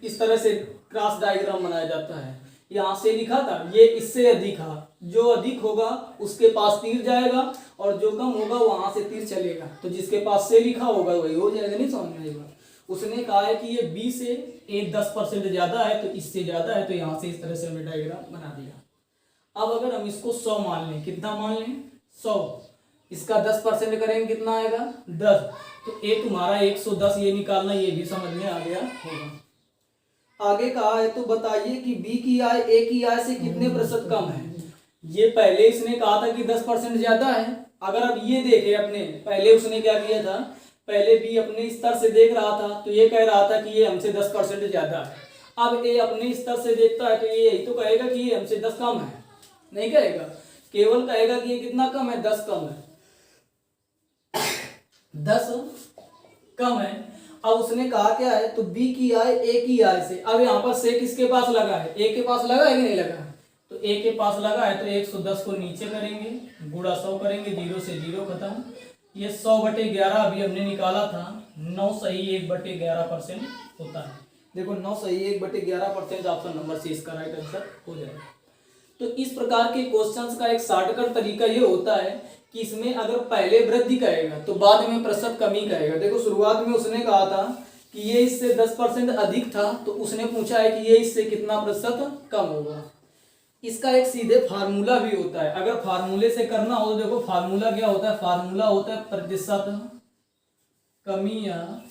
इस तरह से क्रॉस डायग्राम बनाया जाता है। यहाँ से लिखा था, ये इससे अधिक है, जो अधिक होगा उसके पास तीर जाएगा और जो कम होगा वहां से तीर चलेगा। तो जिसके पास से लिखा होगा वही हो जाएगा। नहीं समझ में आएगा। उसने कहा है कि ये बी से ए 10% ज्यादा है, तो इससे ज्यादा है, तो यहाँ से इस तरह से हमने डायग्राम बना दिया। अब अगर हम इसको 100 मान लें, कितना मान लें 100, इसका 10% करेंगे कितना आएगा 10। तो ए तुम्हारा 110 ये निकालना, ये भी समझ में आ गया होगा। आगे कहा है तो बताइए कि बी की आय ए की आय से कितने प्रतिशत कम है। ये पहले इसने कहा था कि 10% ज्यादा है। अगर अब ये देखे अपने, पहले उसने क्या किया था, पहले बी अपने स्तर से देख रहा था तो ये कह रहा था कि ये हमसे 10% ज्यादा है। अब ए अपने स्तर से देखता है तो ये यही तो कहेगा कि ये हमसे 10 कम है, नहीं कहेगा, केवल कहेगा कि ये कितना कम है, 10 कम है, 10 कम है। अब उसने कहा क्या है, तो बी की आय ए की आय से। अब यहाँ पर से किसके पास लगा है, ए के पास लगा है कि नहीं लगा है, तो ए के पास लगा है तो 110 को नीचे करेंगे, गुणा 100 करेंगे, 0 से 0 खत्म। ये 100/11 अभी हमने निकाला था, 9 सही 1/11% होता है। देखो 9 सही 1/11% ऑप्शन नंबर सी इसका राइट आंसर हो जाएगा। तो इस प्रकार के क्वेश्चंस का एक शॉर्टकट तरीका ये होता है कि इसमें अगर पहले वृद्धि कहेगा तो बाद में प्रतिशत कमी कहेगा। देखो शुरुआत में उसने कहा था कि ये इससे 10% अधिक था, तो उसने पूछा है कि ये इससे कितना प्रतिशत कम होगा। इसका एक सीधे फार्मूला भी होता है। अगर फार्मूले से करना हो तो देखो फार्मूला क्या होता है, फार्मूला होता है प्रतिशत कमी या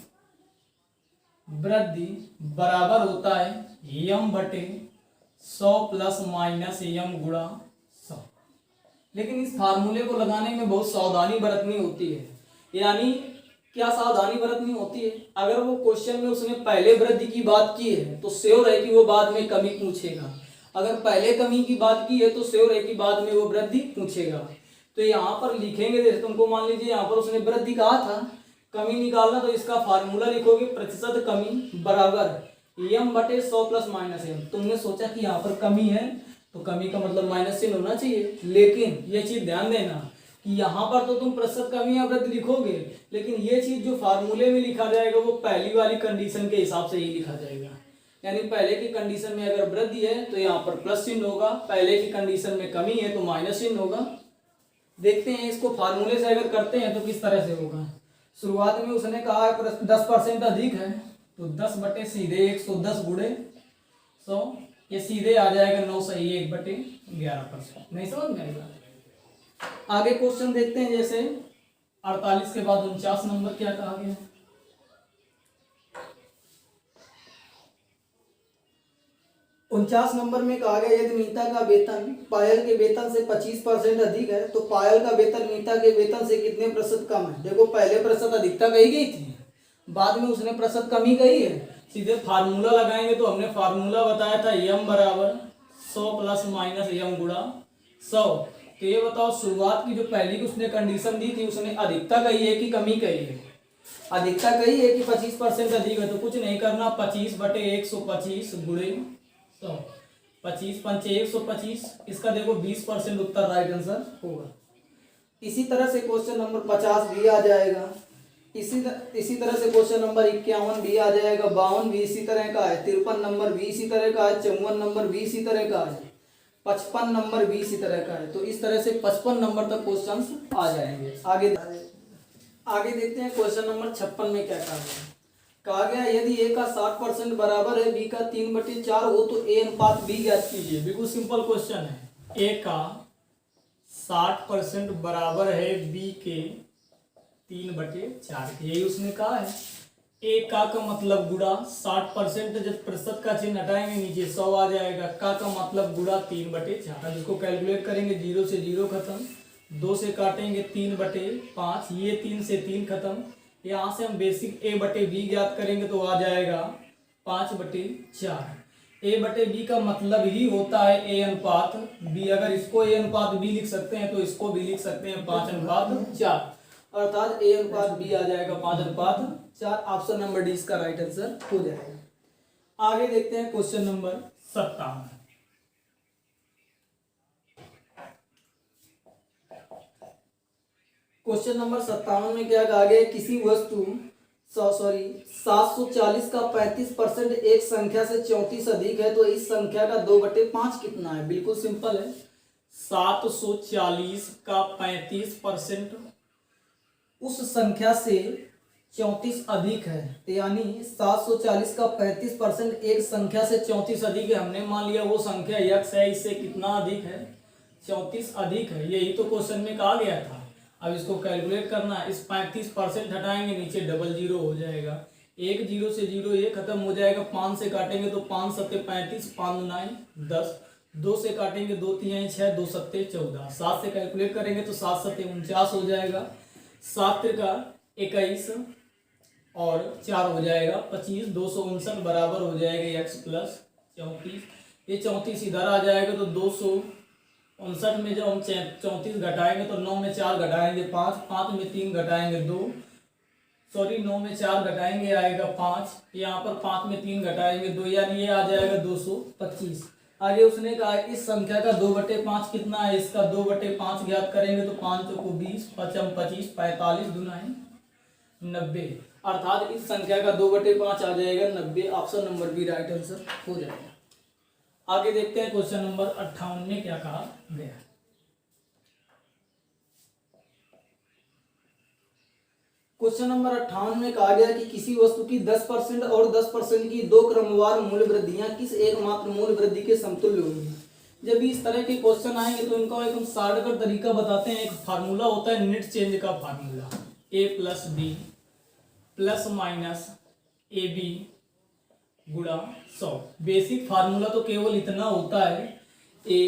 वृद्धि बराबर होता है m/100 ± m गुणा 100। लेकिन इस फार्मूले को लगाने में बहुत सावधानी बरतनी होती है। यानी क्या सावधानी बरतनी होती है, अगर वो क्वेश्चन में उसने पहले वृद्धि की बात की है तो श्योर है कि वो बाद में कमी पूछेगा। अगर पहले कमी की बात की है तो श्योर है कि बाद में वो वृद्धि पूछेगा। तो यहाँ पर लिखेंगे, जैसे तुमको मान लीजिए यहाँ पर उसने वृद्धि कहा था, कमी निकालना, तो इसका फार्मूला लिखोगे प्रतिशत कमी बराबर m/100 ± m। तुमने सोचा कि यहाँ पर कमी है तो कमी का मतलब माइनस चिन्ह होना चाहिए। लेकिन ये चीज ध्यान देना कि यहाँ पर तो तुम प्रतिशत कमी या वृद्धि लिखोगे, लेकिन ये चीज जो फार्मूले में लिखा जाएगा वो पहली वाली कंडीशन के हिसाब से ही लिखा जाएगा। यानी पहले की कंडीशन में अगर वृद्धि है तो यहाँ पर प्लस चिन्ह होगा, पहले की कंडीशन में कमी है तो माइनस चिन्ह होगा। देखते हैं इसको फार्मूले से अगर करते हैं तो किस तरह से होगा। शुरुआत में उसने कहा 10% अधिक है, तो 10 सीधे 110 गुणे 100, ये सीधे आ जाएगा 9 सही 1/11%। नहीं समझ में आएगा। आगे क्वेश्चन देखते हैं, जैसे 48 के बाद 49 नंबर क्या कहा गया। 49 नंबर में कहा गया यदि मीता का वेतन पायल के वेतन से 25% अधिक है तो पायल का वेतन मीता के वेतन से कितने प्रतिशत कम है। देखो पहले प्रतिशत अधिकता कही गई थी, बाद में उसने प्रतिशत कमी कही है। सीधे फार्मूला लगाएंगे तो हमने फार्मूला बताया था m बराबर 100 ± m गुणा 100। तो ये बताओ शुरुआत की जो पहली की उसने कंडीशन दी थी, उसने अधिकता कही है कि कमी कही है। अधिकता कही है कि 25% अधिक है, तो कुछ नहीं करना, 25/125 गुणे 100, 25 पंचे 125, इसका देखो 20% उत्तर राइट आंसर होगा। इसी तरह से क्वेश्चन नंबर 50 भी आ जाएगा। इसी तरह से क्वेश्चन नंबर 51 भी आ जाएगा, 52 भी इसी तरह का है, 53 नंबर भी इसी तरह का है, 54 नंबर भी इसी तरह का है, 55 नंबर भी इसी तरह का है। तो इस तरह से 55 नंबर तक क्वेश्चंस आ जाएंगे। आगे देखते हैं क्वेश्चन नंबर 56 में क्या कहा गया। यदि a का 60% बराबर है b का 3/4 हो तो a अनुपात b ज्ञात कीजिए। बिल्कुल सिंपल क्वेश्चन है। a का 60% बराबर है b के 3/4, यही उसने कहा है। a का मतलब गुणा 60%, जब प्रतिशत का चिन्ह हटाएंगे नीचे 100 आ जाएगा, का मतलब गुणा 3/4। जिसको कैलकुलेट करेंगे 0 से 0 खत्म, 2 से काटेंगे 3/5, ये 3 से 3 खत्म, यहाँ से हम बेसिक a बटे b ज्ञात करेंगे तो आ जाएगा 5/4। a बटे b का मतलब ही होता है a अनुपात b। अगर इसको a अनुपात b लिख सकते हैं तो इसको भी लिख सकते हैं 5/4, अर्थात a अनुपात b आ जाएगा 5/4। ऑप्शन नंबर डी इसका राइट आंसर हो जाएगा। आगे देखते हैं क्वेश्चन नंबर 57। क्वेश्चन नंबर 57 में क्या कहा गया, किसी वस्तु 740 का 35% एक संख्या से 34 अधिक है तो इस संख्या का 2/5 कितना है। बिल्कुल सिंपल है, 740 का 35% उस संख्या से 34 अधिक है, यानी 740 का 35% एक संख्या से 34 अधिक है। हमने मान लिया वो संख्या x है, इससे कितना अधिक है, 34 अधिक है। यही तो क्वेश्चन में कहा गया था। अब इसको कैलकुलेट करना है, इस 35% हटाएंगे, नीचे डबल जीरो हो जाएगा, एक जीरो से जीरो ये खत्म हो जाएगा, 5 से काटेंगे तो 5 सत्ते 35, 5 9 10, 2 से काटेंगे 2 3 6, 2 सत्ते 14, 7 से कैलकुलेट करेंगे तो 7 सत्ते 49 हो जाएगा, 7 का 21 और 4 हो जाएगा 25, 259 बराबर हो जाएगा x प्लस 34। ये 34 इधर आ जाएगा तो 259 में जब हम 34 घटाएंगे तो 9 में 4 घटाएंगे 5, 5 में 3 घटाएंगे 2, 9 में 4 घटाएंगे आएगा 5, यहाँ पर 5 में 3 घटाएंगे 2, यानी ये आ जाएगा 225। आगे उसने कहा इस संख्या का 2/5 कितना है, इसका 2/5 ज्ञात करेंगे तो 5 चौको 20, 5 25, 45 दूना है 90, अर्थात इस संख्या का 2/5 आ जाएगा 90। Option number B right answer हो जाएगा। आगे देखते हैं क्वेश्चन नंबर 58 में क्या कहा गया। क्वेश्चन नंबर 58 में कहा गया कि किसी वस्तु की 10% और 10% की दो क्रमवार मूल्य वृद्धियां किस एकमात्र मूल्य वृद्धि के समतुल्य होंगी। जब भी इस तरह के क्वेश्चन आएंगे तो इनका एक हम शॉर्टकट तरीका बताते हैं। एक फार्मूला होता है नेट चेंज का formula, a plus B plus minus A B गुणा 100। बेसिक फार्मूला तो केवल इतना होता है, a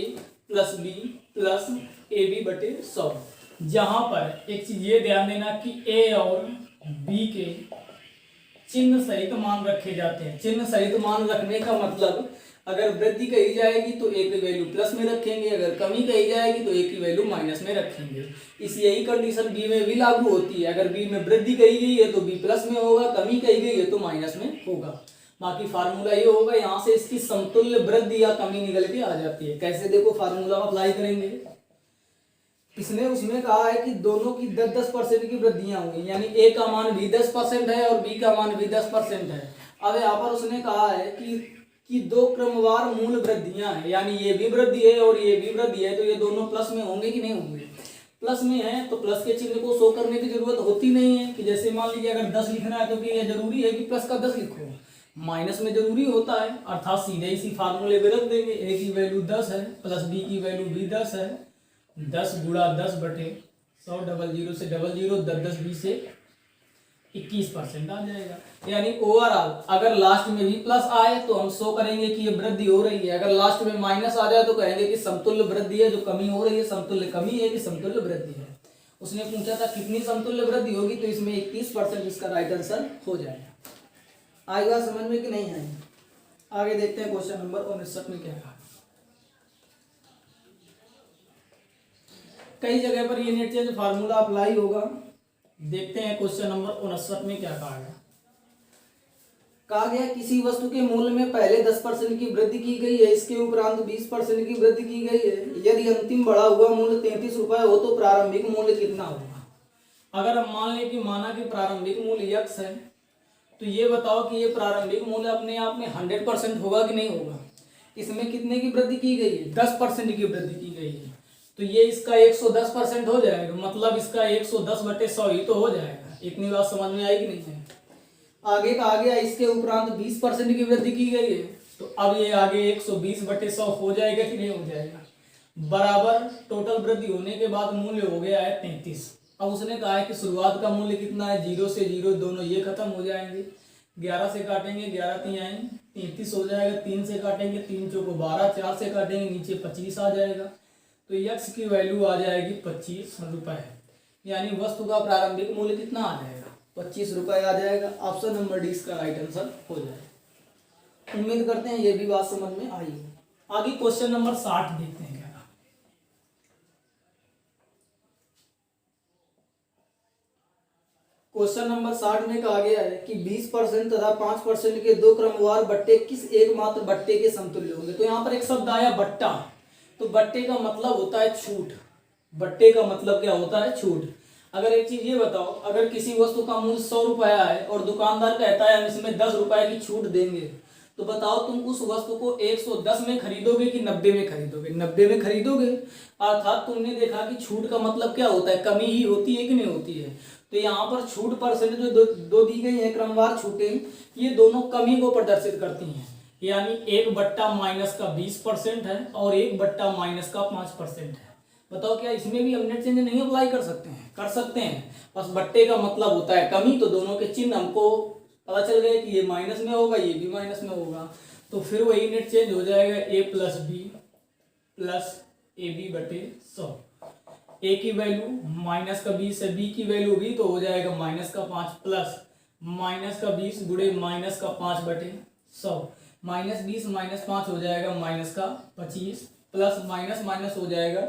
plus B plus A B बटे 100। जहां पर एक चीज ये ध्यान देना कि a और b के चिन्ह सहित मान रखे जाते हैं। चिन्ह सहित मान रखने का मतलब अगर वृद्धि कही जाएगी तो a की वैल्यू प्लस में रखेंगे, अगर कमी कही जाएगी तो a की वैल्यू माइनस में रखेंगे। इस यही कंडीशन b में भी लागू होती है। अगर b में वृद्धि कही गई है तो b प्लस में होगा, कमी कही गई है तो माइनस में होगा। बाकी फार्मूला ये होगा, यहाँ से इसकी समतुल्य वृद्धि या कमी निकल के आ जाती है। कैसे देखो फार्मूला अप्लाई करेंगे, इसने उसमें कहा है कि दोनों की 10% की वृद्धियां होंगी, यानी a का मान भी 10% है और b का मान भी 10% है। अब यहाँ पर उसने कहा है कि दो क्रमवार मूल वृद्धियां हैं, यानी ये भी वृद्धि है और ये भी वृद्धि है, तो ये दोनों प्लस में होंगे कि नहीं होंगे। प्लस में है तो प्लस के चिन्ह को शो करने की जरूरत होती नहीं है कि जैसे मान लीजिए अगर 10 लिखना है तो कि यह जरूरी है कि प्लस का 10 लिखो, माइनस में जरूरी होता है, अर्थात सीधे इसी फार्मूले में रख देंगे। a की वैल्यू 10 है प्लस b की वैल्यू भी 10 है, 10 गुणा 10 बटे 100, डबल जीरो से डबल जीरो, 10 20 से 21% आ जाएगा। यानी ओवरऑल अगर लास्ट में भी प्लस आए तो हम शो करेंगे कि ये वृद्धि हो रही है, अगर लास्ट में माइनस आ जाए तो कहेंगे कि समतुल्य वृद्धि है, जो कमी हो रही है समतुल्य कमी है कि समतुल्य वृद्धि है। उसने पूछा था कितनी समतुल्य वृद्धि होगी, तो इसमें 21% इसका राइट आंसर हो जाएगा। आएगा समझ में कि नहीं आएगा। आगे देखते हैं क्वेश्चन नंबर 59 में क्या कहा। कई जगह पर ये नेट चेंज फार्मूला अप्लाई होगा। देखते हैं क्वेश्चन नंबर 59 में क्या कहा गया। कहा गया किसी वस्तु के मूल्य में पहले 10% की वृद्धि की गई है, इसके उपरांत 20% की वृद्धि की गई है। यदि अंतिम बढ़ा हुआ मूल्य 33 रुपए हो तो प्रारंभिक मूल्य कितना होगा। अगर हम मान लें कि माना कि प्रारंभिक मूल्य x है, तो ये बताओ कि ये प्रारंभिक मूल्य अपने आप में 100% होगा कि नहीं होगा। इसमें कितने की वृद्धि की गई है, 10% की वृद्धि की गई है, तो ये इसका 110% हो जाएगा, मतलब इसका 110/100 ही तो हो जाएगा। इतनी बात समझ में आई कि नहीं है। आगे का आ गया इसके उपरांत 20% की वृद्धि की गई है, तो अब ये आगे 120/100 हो जाएगा कि नहीं हो जाएगा। बराबर टोटल वृद्धि होने के बाद मूल्य हो गया है 33। अब उसने कहा है कि शुरुआत का मूल्य कितना है, 0 से 0 दोनों ये खत्म हो जाएंगे, 11 से काटेंगे 11 3 33 हो जाएगा, 3 से काटेंगे 3 चौको 12, 4 से काटेंगे नीचे 25 आ जाएगा, तो x की वैल्यू आ जाएगी 25 रुपए, यानी वस्तु का प्रारंभिक मूल्य कितना आ जाएगा ₹25 आ जाएगा। ऑप्शन नंबर डी इसका राइट आंसर हो जाएगा। उम्मीद करते हैं ये भी बात समझ में आई है। आगे क्वेश्चन नंबर 60 देखते हैं क्या। क्वेश्चन नंबर 60 में कहा गया है कि 20% तथा 5% के दो क्रमवार बट्टे किस एकमात्र बट्टे के समतुल्य होंगे। तो यहाँ पर एक शब्द आया बट्टा, तो बट्टे का मतलब होता है छूट। बट्टे का मतलब क्या होता है? छूट। अगर एक चीज ये बताओ, अगर किसी वस्तु का मूल्य 100 रुपया है और दुकानदार कहता है हम इसमें 10 रुपए की छूट देंगे, तो बताओ तुम उस वस्तु को 110 में खरीदोगे कि 90 में खरीदोगे? 90 में खरीदोगे। अर्थात तुमने देखा कि छूट का मतलब क्या होता है? कमी ही होती है कि नहीं होती है? तो यहाँ पर छूट परसेंट जो दो दी गई है क्रमवार छूटें, ये दोनों कमी को प्रदर्शित करती हैं। यानी एक बट्टा माइनस का 20% है और एक बट्टा माइनस का 5% है। बताओ क्या इसमें भी हम नेट चेंज नहीं अप्लाई कर सकते हैं? कर सकते हैं। बस बट्टे का मतलब होता है कमी, तो दोनों के चिन्ह हमको पता चल गए कि ये माइनस में होगा, ये भी माइनस में होगा, तो फिर वही नेट चेंज हो जाएगा a plus B plus A B बटे 100। ए की वैल्यू माइनस का 20 है, बी की वैल्यू भी, तो हो जाएगा माइनस का 5 प्लस माइनस का 20 गुणे माइनस का 5 बटे 100। माइनस 20 माइनस 5 हो जाएगा माइनस का 25 प्लस माइनस माइनस हो जाएगा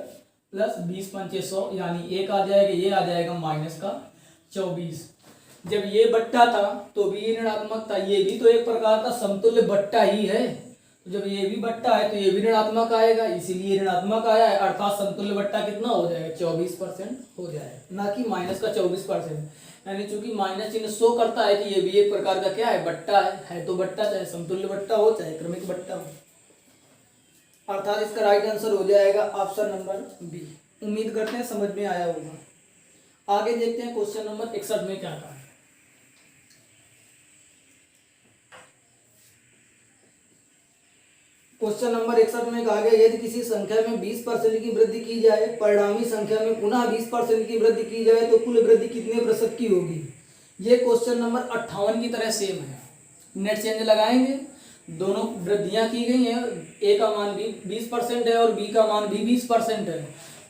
प्लस 20 पंचे 100, यानी एक आ जाएगा, ये आ जाएगा माइनस का 24। जब ये बट्टा था तो भी ऋणात्मक था, ये भी तो एक प्रकार का समतुल्य बट्टा ही है। तो जब ये भी बट्टा है तो ये भी ऋणात्मक आएगा, इसीलिए ऋणात्मक आया है। अर्थात समतुल्य बट्टा कितना हो जाएगा? 24% हो जाएगा, ना कि माइनस का 24%। यानी चूंकि माइनस चिन्ह शो करता है कि ये भी एक प्रकार का क्या है? बट्टा है तो बट्टा, चाहे समतुल्य बट्टा हो चाहे क्रमिक बट्टा हो। अर्थात इसका राइट आंसर हो जाएगा ऑप्शन नंबर बी। उम्मीद करते हैं समझ में आया होगा। आगे देखते हैं क्वेश्चन नंबर 61 में क्या कहा है। क्वेश्चन नंबर 61 में कहा गया यदि किसी संख्या में 20% की वृद्धि की जाए, परिणामी संख्या में पुनः 20% की वृद्धि की जाए, तो कुल वृद्धि कितने प्रतिशत की होगी? ये क्वेश्चन नंबर 58 की तरह सेम है। नेट चेंज लगाएंगे, दोनों वृद्धियां की गई हैं, ए का मान भी 20% है और बी का मान भी 20% है,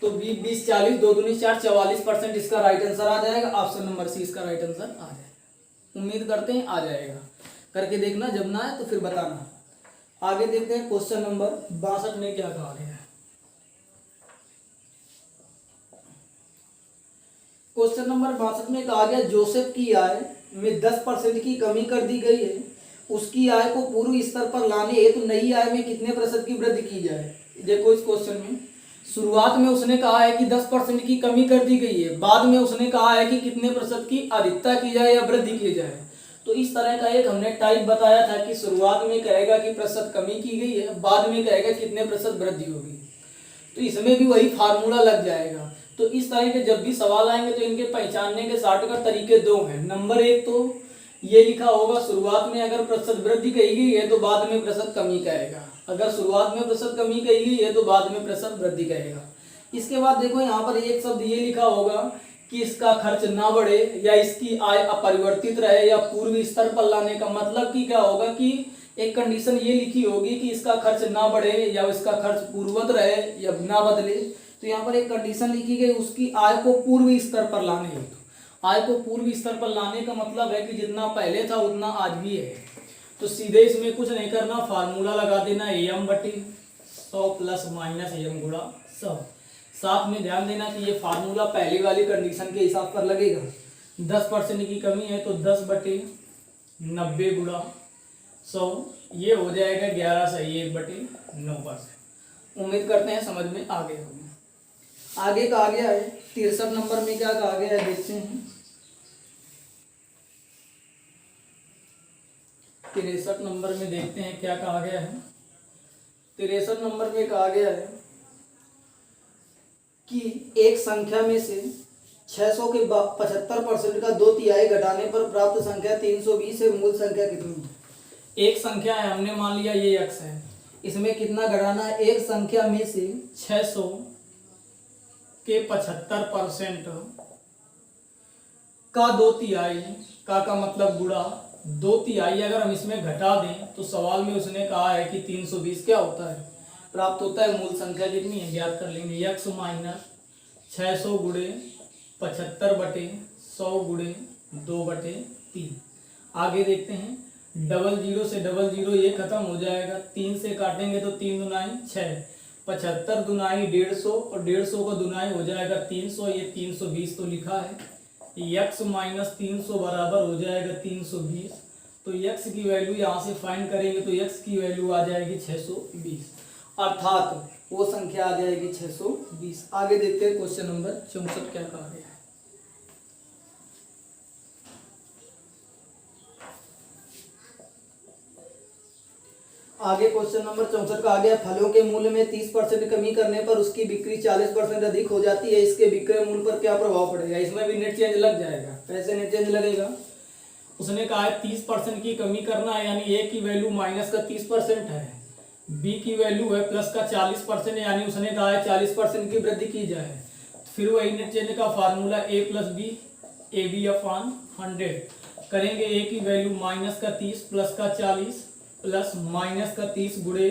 तो 20 40 2 दूनी 4 44% इसका राइट आंसर आ जाएगा। ऑप्शन नंबर सी इसका राइट आंसर आ जाएगा। उम्मीद करते हैं आ जाएगा, करके देखना, जब ना आए तो फिर बताना। आगे देखते हैं क्वेश्चन नंबर 62 में क्या कहा गया है। क्वेश्चन नंबर 62 में कहा गया जोसेफ की आय में 10% की कमी कर दी गई है, उसकी आय को पूर्व स्तर पर लाने हेतु तो नई आय में कितने प्रतिशत की वृद्धि की जाए? देखो इस क्वेश्चन में शुरुआत में उसने कहा है कि 10% की कमी कर दी गई है, बाद में उसने कहा है कि कितने प्रतिशत की अधिकता की जाए या वृद्धि की जाए। तो इस तरह का एक हमने टाइप बताया था कि शुरुआत में कहेगा कि प्रतिशत कमी की गई है, बाद में कहेगा कितने प्रतिशत वृद्धि होगी। तो इसमें भी वही फार्मूला लग जाएगा। तो इस तरह के जब भी सवाल आएंगे तो इनके पहचानने के शॉर्टकट तरीके दो हैं। नंबर एक तो ये लिखा होगा शुरुआत में अगर प्रतिशत वृद्धि कही गई है तो बाद में प्रतिशत कमी कहेगा, अगर शुरुआत में प्रतिशत कमी कही गई है तो बाद में प्रतिशत वृद्धि कहेगा। इसके बाद देखो यहाँ पर एक शब्द ये लिखा होगा कि इसका खर्च ना बढ़े या इसकी आय अपरिवर्तित रहे या पूर्व स्तर पर लाने का मतलब कि क्या होगा कि एक कंडीशन ये लिखी होगी कि इसका खर्च ना बढ़े या इसका खर्च पूर्ववत रहे या ना बदले। तो यहाँ पर एक कंडीशन लिखी गई उसकी आय को पूर्व स्तर पर लाने हेतु। आय को पूर्व स्तर पर लाने का मतलब है कि जितना पहले था उतना आज भी है। तो सीधे इसमें कुछ नहीं करना, फार्मूला लगा देना एम बटे 100 प्लस माइनस एम गुणा 100। साथ में ध्यान देना कि ये फार्मूला पहले वाली कंडीशन के हिसाब पर लगेगा। 10% की कमी है तो 10 बटे 90 गुणा 100, ये हो जाएगा 11 सही 1 बटे 9%। उम्मीद करते हैं समझ में आ गया होगा। आगे कहा गया है 63 नंबर में क्या कहा गया है देखते हैं। 63 नंबर में देखते हैं क्या कहा गया है। 63 नंबर में कहा गया है कि एक संख्या में से 600 के 75% का 2/3 घटाने पर प्राप्त संख्या 320 है, मूल संख्या कितनी है? एक संख्या है, हमने मान लिया ये x है, इसमें कितना घटाना है? एक संख्या में से 600 के 75% का 2/3 का मतलब गुणा 2/3 अगर हम इसमें घटा दें तो सवाल में उसने कहा है कि 320 क्या होता है? प्राप्त होता है। मूल संख्या कितनी है ज्ञात कर लेंगे, x माइनस 600 गुणे 75 बटे 100 गुणे 2/3। आगे देखते हैं, 00 से 00 ये खत्म हो जाएगा, 3 से काटेंगे तो 3 दुनाई 6, 75 दुनाई 150 और 150 का दुनाई हो जाएगा 300, ये 320 तो लिखा है। x माइनस 300 बराबर हो जाएगा 320, तो x की वैल्यू यहाँ से फाइंड करेंगे तो x की वैल्यू आ जाएगी 620, अर्थात वो संख्या आ जाएगी 620। आगे देखते हैं क्वेश्चन नंबर 64 क्या कहा गया है। आगे क्वेश्चन नंबर 64 का आ गया, फलों के मूल्य में 30% कमी करने पर उसकी बिक्री 40% अधिक हो जाती है, इसके विक्रय मूल्य पर क्या प्रभाव पड़ेगा। इसमें भी नेट चेंज लग जाएगा। कैसे नेट चेंज लगेगा, उसने कहा है 30% की कमी करना है, यानी ए की वैल्यू माइनस का 30% है, बी की वैल्यू है प्लस का 40%, यानी उसने कहा है 40% की वृद्धि की जाए। फिर वही नेट चेंज का formula a plus B A B upon 100 करेंगे। ए की वैल्यू माइनस का 30 प्लस का 40 प्लस माइनस का 30 गुणे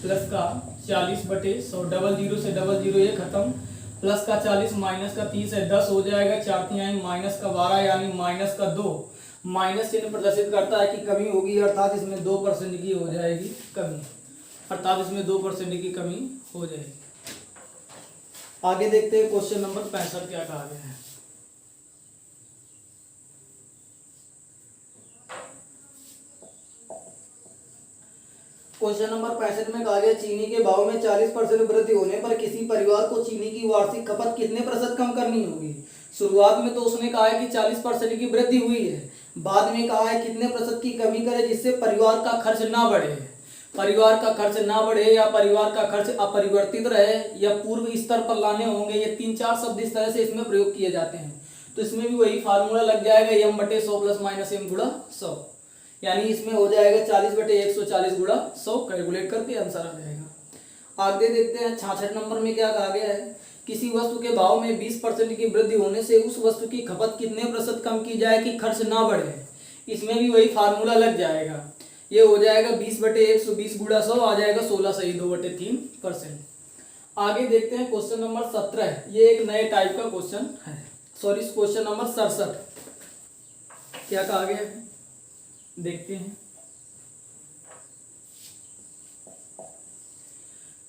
प्लस का 40/100, 00 से 00 ये खत्म, प्लस का 40 माइनस का 30 है 10 हो जाएगा, 4 तिहाई माइनस का 12 यानी माइनस का 2। माइनस चिन्ह प्रदर्शित करता है कि कमी होगी, अर्थात इसमें 2% की हो जाएगी कमी, अर्थात इसमें 2% की कमी हो जाएगी। आगे देखते हैं क्वेश्चन नंबर 65 क्या कहा गया है। क्वेश्चन नंबर 65 में कहा गया, चीनी के भाव में 40% वृद्धि होने पर किसी परिवार को चीनी की वार्षिक खपत कितने प्रतिशत कम करनी होगी। शुरुआत में तो उसने कहा है कि 40% की वृद्धि हुई है, बाद में कहा है कितने प्रतिशत की कमी करे जिससे परिवार का खर्च ना बढ़े। परिवार का खर्च ना बढ़े या परिवार का खर्च अपरिवर्तित रहे या पूर्व स्तर पर लाने होंगे, ये 3-4 शब्द इस तरह से इसमें प्रयोग किए जाते हैं। तो इसमें भी वही फार्मूला लग जाएगा, m/100 प्लस माइनस m गुणा 100, यानी इसमें हो जाएगा 40/140 गुणा 100, कैलकुलेट करके आंसर आ जाएगा। आगे देखते हैं 66 नंबर में क्या कहा गया है, किसी वस्तु के भाव में 20% की वृद्धि होने से उस वस्तु की खपत कितने प्रतिशत कम की जाए कि खर्च ना बढ़े। इसमें भी वही फार्मूला लग जाएगा, ये हो जाएगा 20/120 गुणा 100 आ जाएगा 16 सही 2/3%। आगे देखते हैं क्वेश्चन नंबर 17, ये एक नए टाइप का क्वेश्चन है, सॉरी क्वेश्चन नंबर 67 क्या कहा गया है देखते हैं।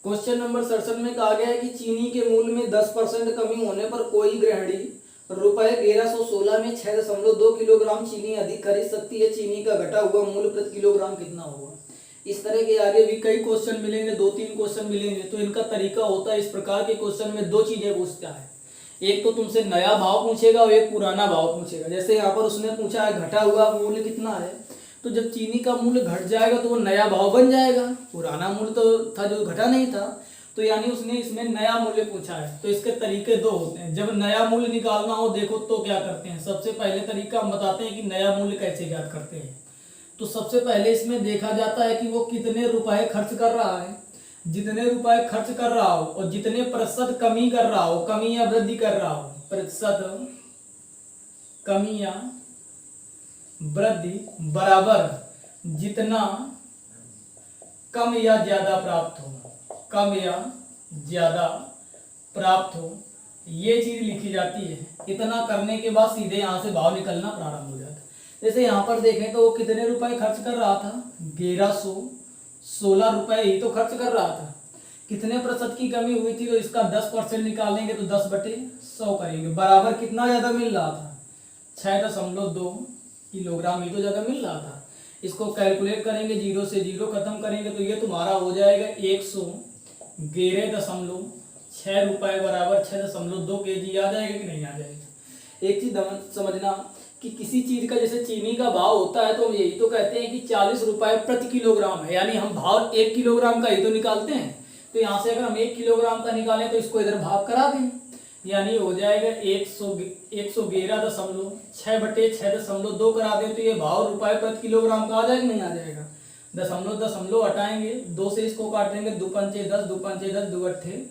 क्वेश्चन नंबर 67 में कहा गया है कि चीनी के मूल्य में 10% कमी होने पर कोई गृहिणी रुपए 1116 में 6.2 किलोग्राम चीनी अधिक खरीद सकती है, चीनी का घटा हुआ मूल्य प्रति किलोग्राम कितना होगा। इस तरह के आगे भी कई क्वेश्चन मिलेंगे, 2-3 क्वेश्चन मिलेंगे। तो इनका तरीका होता है, इस प्रकार के क्वेश्चन में 2 चीजें पूछता है, एक तो तुमसे नया भाव पूछेगा और एक पुराना भाव पूछेगा। जैसे यहाँ पर उसने पूछा है घटा हुआ मूल्य कितना है, तो जब चीनी का मूल्य घट जाएगा तो वो नया भाव बन जाएगा, पुराना मूल्य तो था जो घटा नहीं था, तो यानी उसने इसमें नया मूल्य पूछा है। तो इसके तरीके 2 होते हैं, जब नया मूल्य निकालना हो देखो तो क्या करते हैं। सबसे पहले तरीका हम बताते हैं कि नया मूल्य कैसे ज्ञात करते हैं। तो सबसे पहले इसमें देखा जाता है कि वो कितने रुपए खर्च कर रहा है, जितने रुपए खर्च कर रहा हो और जितने प्रतिशत कमी कर रहा हो, कमी या वृद्धि कर रहा हो, प्रतिशत कमी या वृद्धि बराबर जितना कम या ज्यादा प्राप्त हो, कम या ज्यादा प्राप्त हो, ये चीज लिखी जाती है। इतना करने के बाद सीधे यहाँ से भाव निकलना प्रारंभ हो जाता है। जैसे यहाँ पर देखें तो वो कितने रुपए खर्च कर रहा था, 1116 रुपए ही तो खर्च कर रहा था। कितने प्रतिशत की कमी हुई थी, तो इसका 10% निकालेंगे तो 10/100 करेंगे, बराबर कितना ज्यादा मिल रहा था, 6.2 किलोग्राम ही तो ज्यादा मिल रहा था। इसको कैलकुलेट करेंगे, 0 से 0 खत्म करेंगे तो ये तुम्हारा हो जाएगा 111.6 रुपए बराबर 6.2 kg आ जाएगा कि नहीं आ जाएगा। एक चीज समझना कि किसी चीज का जैसे चीनी का भाव होता है तो हम यही तो कहते हैं कि 40 रुपए प्रति किलोग्राम है, यानी हम भाव 1 किलोग्राम का ही तो निकालते हैं। तो यहाँ से अगर हम 1 किलोग्राम का निकालें तो इसको इधर भाग करा दें, यानी हो जाएगा 111.6/6.2 करा दें तो ये भाव रुपए प्रति किलोग्राम का आ जाएगा नहीं आ जाएगा। दशमलव हटाएंगे, 2 से इसको काट देंगे, 2 पंचे 10, 2 पंचे 10, 2 अट्ठे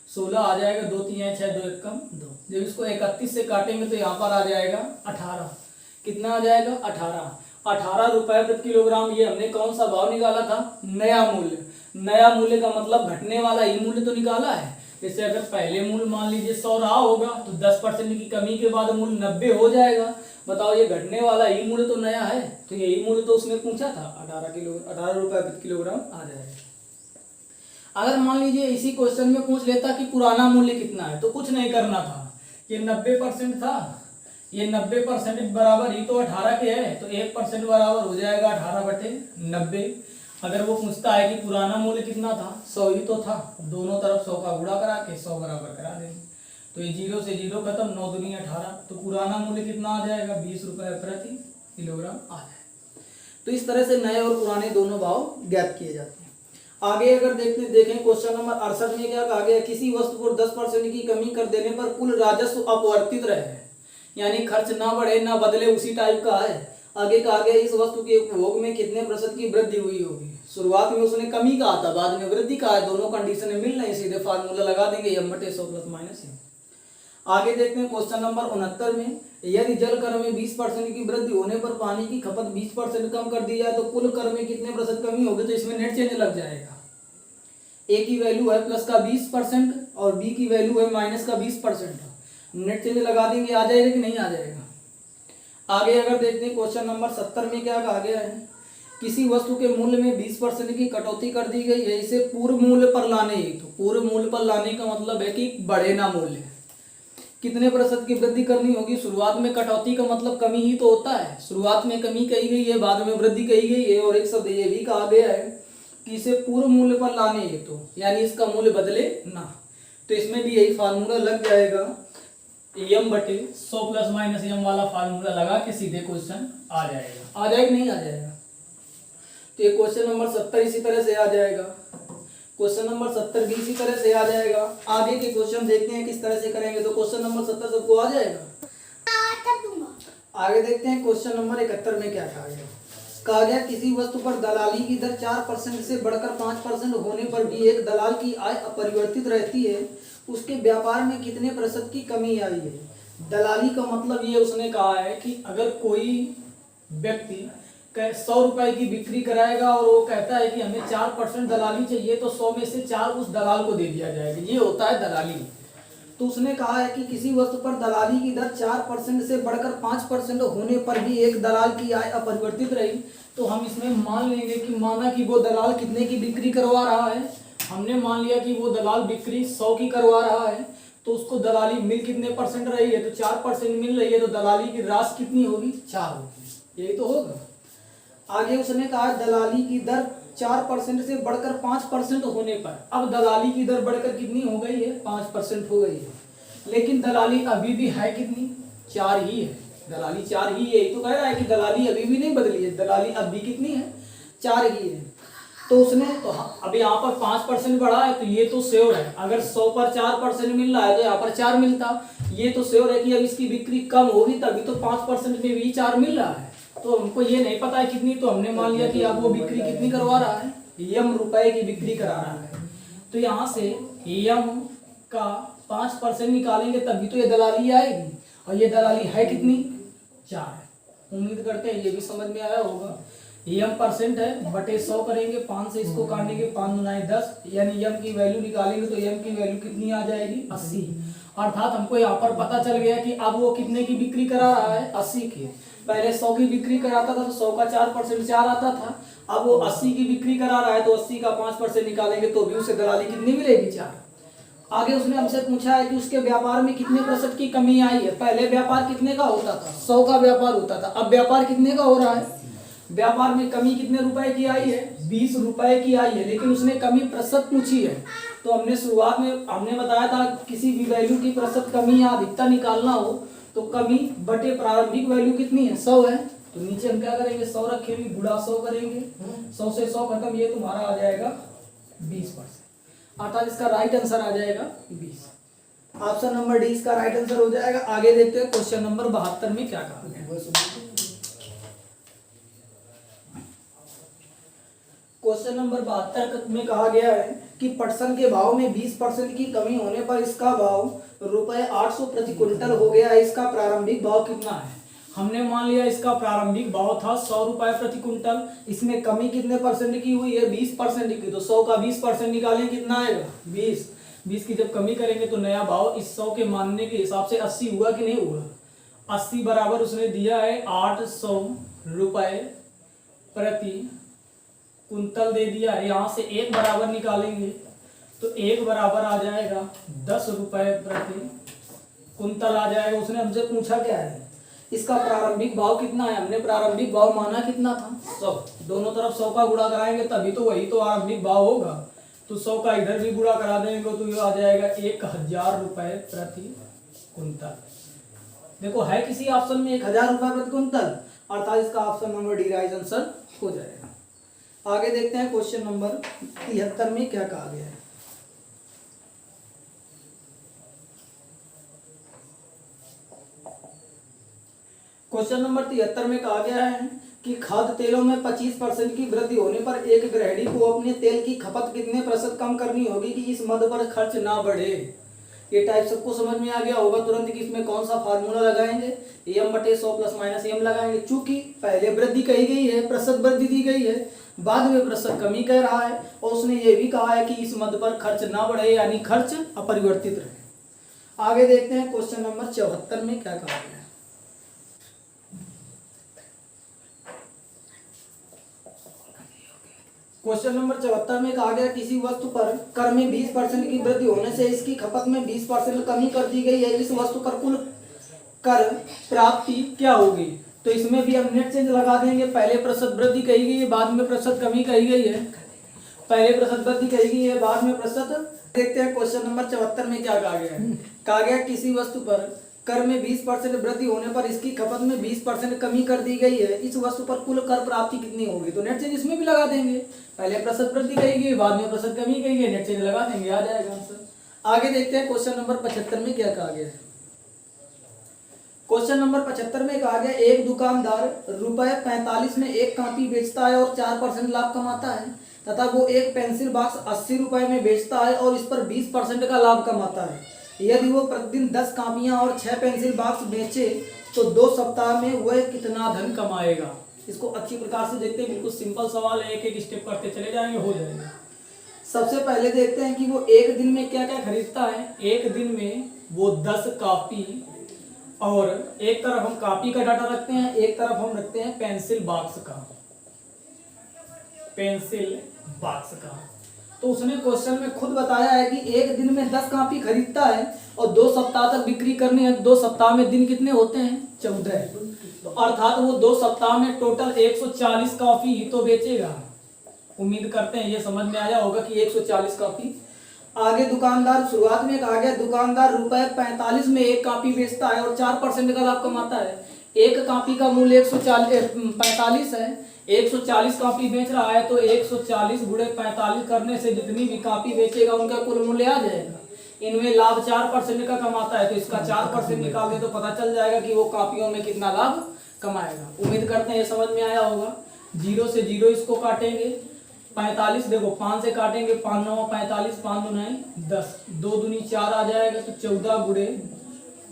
16 आ जाएगा, 2 3 6, 2 1 कम 2। जब इसको 31 से काटेंगे तो यहाँ पर आ जाएगा 18। कितना आ जाएगा 18 रुपए प्रति किलोग्राम। ये हमने कौन सा भाव निकाला था, नया मूल्य। नया मूल्य का मतलब घटने वाला ही मूल्य तो निकाला है। जैसे अगर पहले मूल्य मान लीजिए 100 रहा होगा तो 10% की कमी के बाद मूल्य 90 हो जाएगा, बताओ ये घटने वाला ही मूल्य तो नया है, तो यही मूल्य तो उसने पूछा था, 18 रुपए प्रति किलोग्राम आ जाएगा। अगर मान लीजिए इसी क्वेश्चन में पूछ लेता कि पुराना मूल्य कितना है, तो कुछ नहीं करना था, ये 90% था, ये 90% बराबर ही तो 18 के है, तो 1% बराबर हो जाएगा 18/90। अगर वो पूछता है कि पुराना मूल्य कितना था, 100 ही तो था, दोनों तरफ 100 का गुणा करा के 100 बराबर करा देंगे, तो ये 0 से 0 खत्म, 9 दूनी 18, तो पुराना मूल्य कितना आ जाएगा, 20 रुपए प्रति किलोग्राम आ जाएगा। तो इस तरह से नए और पुराने दोनों भाव ज्ञात किए जाते हैं। आगे अगर देखें क्वेश्चन नंबर 68 में क्या कहा गया, किसी वस्तु पर 10% की कमी कर देने पर कुल राजस्व अपवर्तित रहे, यानी खर्च ना बढ़े ना बदले, उसी टाइप का है। आगे कहा गया इस वस्तु के उपभोग में कितने प्रतिशत की वृद्धि हुई होगी। शुरुआत में उसने कमी कहा था, बाद में वृद्धि कहा है, दोनों कंडीशन मिल रही, सीधे फार्मूला लगा देंगे m/100 + -m। आगे देखते हैं क्वेश्चन नंबर 69 में, यदि जल कर में 20% की वृद्धि होने पर पानी की खपत 20% कम कर दी जाए तो कुल कर में कितने प्रतिशत कमी होगी। तो इसमें नेट चेंज लग जाएगा, ए की वैल्यू है प्लस का 20% और बी की वैल्यू है माइनस का 20%। नेट चेंज लगा देंगे, आ जाएगा कि नहीं आ जाएगा। आगे अगर देखते हैं क्वेश्चन नंबर 70 में क्या कहा गया है, किसी वस्तु के मूल्य में 20% की कटौती कर दी गई है, इसे पूर्व मूल्य पर लाने, तो पूर्व मूल्य पर लाने का मतलब है कि बढ़े ना मूल्य, कितने प्रतिशत की वृद्धि करनी होगी। शुरुआत में कटौती का मतलब कमी ही तो होता है, शुरुआत में कमी कही गई है, बाद में वृद्धि कही गई है, और एक शब्द ये भी कहा गया है कि इसे पूर्व मूल्य पर लाने है, तो यानी इसका मूल्य बदले ना। तो इसमें भी यही फार्मूला लग जाएगा, m/100 + -m वाला फार्मूला लगा के सीधे क्वेश्चन आ जाएगा। आ जाएगा नहीं आ जाएगा। तो ये क्वेश्चन नंबर 70 इसी तरह से आ जाएगा, क्वेश्चन नंबर 70 भी इसी तरह से आ जाएगा। आगे के क्वेश्चन देखते हैं किस तरह से करेंगे। तो क्वेश्चन नंबर 70 सबको आ जाएगा। आगे देखते हैं क्वेश्चन नंबर 71 में क्या कहा गया। कहा गया किसी वस्तु पर दलाली की दर 4% से बढ़कर 5% होने पर भी एक दलाल की आय अपरिवर्तित रहती है, उसके व्यापार में कितने प्रतिशत की कमी आई है। दलाली का मतलब ये उसने कहा है कि अगर कोई व्यक्ति 100 रुपए की बिक्री कराएगा और वो कहता है कि हमें 4% दलाली चाहिए, तो 100 में से 4 उस दलाल को दे दिया जाएगा, ये होता है दलाली। तो उसने कहा है कि किसी वस्तु पर दलाली की दर 4% से बढ़कर 5% होने पर भी एक दलाल की आय अपरिवर्तित रही, तो हम इसमें मान लेंगे कि माना कि वो दलाल कितने की बिक्री करवा रहा है, हमने मान लिया कि वो दलाल बिक्री 100 की करवा रहा है, तो उसको दलाली मिल कितने परसेंट रही है, तो 4% मिल रही है, तो दलाली की राशि कितनी होगी, 4 होगी, यही तो होगा। आगे उसने कहा दलाली की दर 4% से बढ़कर 5% होने पर, अब दलाली की दर बढ़कर कितनी हो गई है, 5% हो गई है, लेकिन दलाली अभी भी है कितनी, 4 ही है, दलाली 4 ही है। तो कह रहा है कि दलाली अभी भी नहीं बदली है, दलाली अब भी कितनी है, 4 ही है। तो उसने तो अब यहाँ पर 5% बढ़ा है, तो ये तो श्योर है, अगर 100 पर 4% मिल रहा है तो यहाँ पर 4 मिलता, ये तो श्योर है कि अब इसकी बिक्री कम होगी तभी तो 5% में भी 4 मिल रहा है। तो हमको ये नहीं पता है कितनी, तो हमने मान लिया कि अब वो बिक्री कितनी करवा रहा है, m रुपए की बिक्री करा रहा है। तो यहाँ से m का 5% निकालेंगे तभी तो ये दलाली आएगी, और ये दलाली है कितनी, 4। उम्मीद करते हैं ये भी समझ में आया होगा। m% है बटे 100 करेंगे, 5 से इसको काटेंगे, 5 × 9 = 10, यानी m की वैल्यू निकालेंगे तो m की वैल्यू कितनी आ जाएगी, 80। अर्थात हमको यहाँ पर पता चल गया कि अब वो कितने की बिक्री करा रहा है, 80 की। पहले 100 की बिक्री कराता था तो 100 का 4% 4 आता था, अब वो 80 की बिक्री करा रहा है तो 80 का 5% निकालेंगे तो भी उसे दलाली कितनी मिलेगी, 4। आगे उसने हमसे पूछा है कि उसके व्यापार में कितने प्रतिशत की कमी आई है। पहले व्यापार कितने का होता था, 100 का व्यापार होता था, अब व्यापार कितने का हो रहा है, व्यापार में कमी कितने रुपए की आई है, 20 रुपए की आई है, लेकिन उसने कमी प्रतिशत पूछी है। तो हमने शुरुआत में हमने बताया था किसी भी वैल्यू की प्रतिशत कमी या अधिकता निकालना हो तो कमी बटे प्रारंभिक वैल्यू कितनी है, 100 है, तो नीचे हम क्या करेंगे, 100 रखेंगे, गुणा 100 करेंगे, 100 से 100 खत्म, ये तुम्हारा आ जाएगा 20%। अर्थात इसका राइट आंसर आ जाएगा 20। ऑप्शन नंबर डी इसका राइट आंसर हो जाएगा। आगे देखते हैं क्वेश्चन नंबर 72 में क्या कहा गया। क्वेश्चन नंबर 72 में कहा गया है कि पटसन के भाव में 20% की कमी होने पर इसका भाव ₹800 प्रति क्विंटल हो गया है, इसका प्रारंभिक भाव कितना है। हमने मान लिया इसका प्रारंभिक भाव था 100 रुपए प्रति क्विंटल, इसमें कमी कितने परसेंट की हुई है, 20% की, तो 100 का 20% निकालें कितना आएगा, 20 की जब कमी करेंगे तो नया भाव इस 100 के मानने के हिसाब से 80 हुआ कि नहीं हुआ, 80 बराबर उसने दिया है 800 रुपए प्रति कुंतल दे दिया है। यहाँ से एक बराबर निकालेंगे तो एक बराबर आ जाएगा 10 रुपए प्रति कुंतल आ जाएगा। उसने हमसे पूछा क्या है, इसका प्रारंभिक भाव कितना है। हमने प्रारंभिक भाव माना कितना था 100, दोनों तरफ 100 का गुणा कराएंगे तभी तो वही तो आरंभिक भाव होगा। तो 100 का इधर भी गुणा करा देंगे तो ये आ जाएगा 1000 रुपए प्रति कुंतल। देखो है किसी ऑप्शन में 1000 रुपए प्रति कुंतल, अर्थात इसका option number D right answer हो जाएगा। आगे देखते हैं क्वेश्चन नंबर 73 में क्या कहा गया है। क्वेश्चन नंबर 73 में कहा गया है कि खाद्य तेलों में 25% की वृद्धि होने पर एक गृहिणी को अपने तेल की खपत कितने प्रतिशत कम करनी होगी कि इस मद पर खर्च ना बढ़े। ये टाइप सबको समझ में आ गया होगा तुरंत कि इसमें कौन सा फार्मूला लगाएंगे, m/100 + -m लगाएंगे। चूंकि पहले वृद्धि कही गई है, प्रतिशत वृद्धि दी गई है, बाद में प्रतिशत कमी कह रहा है और उसने ये भी कहा है कि इस मद पर खर्च ना बढ़े यानी खर्च अपरिवर्तित रहे। आगे देखते हैं क्वेश्चन नंबर 74 में क्या कहा गया है। क्वेश्चन नंबर 74 में कहा गया किसी वस्तु पर कर में 20% की वृद्धि होने से इसकी खपत में 20% कमी कर दी गई है। इस वस्तु पर कुल कर प्राप्ति क्या होगी। तो इसमें भी हम नेट चेंज लगा देंगे। पहले प्रतिशत वृद्धि कही गई है, बाद में प्रतिशत कमी कही गई है। पहले प्रतिशत वृद्धि कही गई है, बाद में प्रतिशत। देखते हैं क्वेश्चन नंबर 74 में क्या कहा गया है। कहा गया किसी वस्तु पर कर में 20% वृद्धि होने पर इसकी खपत में 20% कमी कर दी गई है। इस वस्तु पर कुल कर प्राप्ति कितनी होगी। तो नेट चेंज इसमें भी लगा देंगे। पहले प्रतिशत वृद्धि कही गई, बाद में प्रतिशत कमी कही गई, नेट चेंज लगा देंगे, आ जाएगा आंसर। आगे देखते हैं क्वेश्चन नंबर 75 में क्या कहा गया है। क्वेश्चन नंबर 75 में कहा गया एक दुकानदार ₹45 में एक कॉपी बेचता है और 4% लाभ कमाता है तथा वो एक पेंसिल बॉक्स 80 रुपए में बेचता है और इस पर 20% का लाभ कमाता है। यदि वो प्रतिदिन 10 कापियां और 6 पेंसिल बॉक्स बेचे तो 2 सप्ताह में वह कितना धन कमाएगा। इसको अच्छी प्रकार से देखते हैं, बिल्कुल सिंपल सवाल है, एक एक स्टेप करते चले जाएंगे, हो जाएगा। सबसे पहले देखते हैं कि वो एक दिन में क्या क्या खरीदता है। एक दिन में वो 10 कॉपी, और एक तरफ हम कॉपी का डाटा रखते हैं, एक तरफ हम रखते हैं पेंसिल बॉक्स का, पेंसिल बॉक्स का। तो उसने क्वेश्चन में खुद बताया है कि एक दिन में 10 कॉपी खरीदता है और 2 सप्ताह तक बिक्री करनी है। 2 सप्ताह में दिन कितने होते हैं 14। तो अर्थात वो 2 सप्ताह में टोटल 140 कॉपी ही तो बेचेगा। उम्मीद करते हैं ये समझ में आया होगा कि 140 कॉपी। आगे दुकानदार, शुरुआत में कहा गया दुकानदार ₹45 में एक कॉपी बेचता है और 4% का लाभ कमाता है। एक कॉपी का मूल्य 145 है, 140 कॉपी बेच रहा है तो 140 × 45 करने से जितनी भी कॉपी बेचेगा उनका कुल मूल्य आ जाएगा। इनमें लाभ 4% का कमाता है तो इसका 4% निकाल दे तो पता चल जाएगा कि वो कॉपियों में कितना लाभ कमाएगा। उम्मीद करते हैं ये समझ में आया होगा। 0 से 0 इसको काटेंगे, 45 देखो 5 से काटेंगे, 5 9 45, 5 2 10, 2 दूनी 4 आ जाएगा तो 14 ×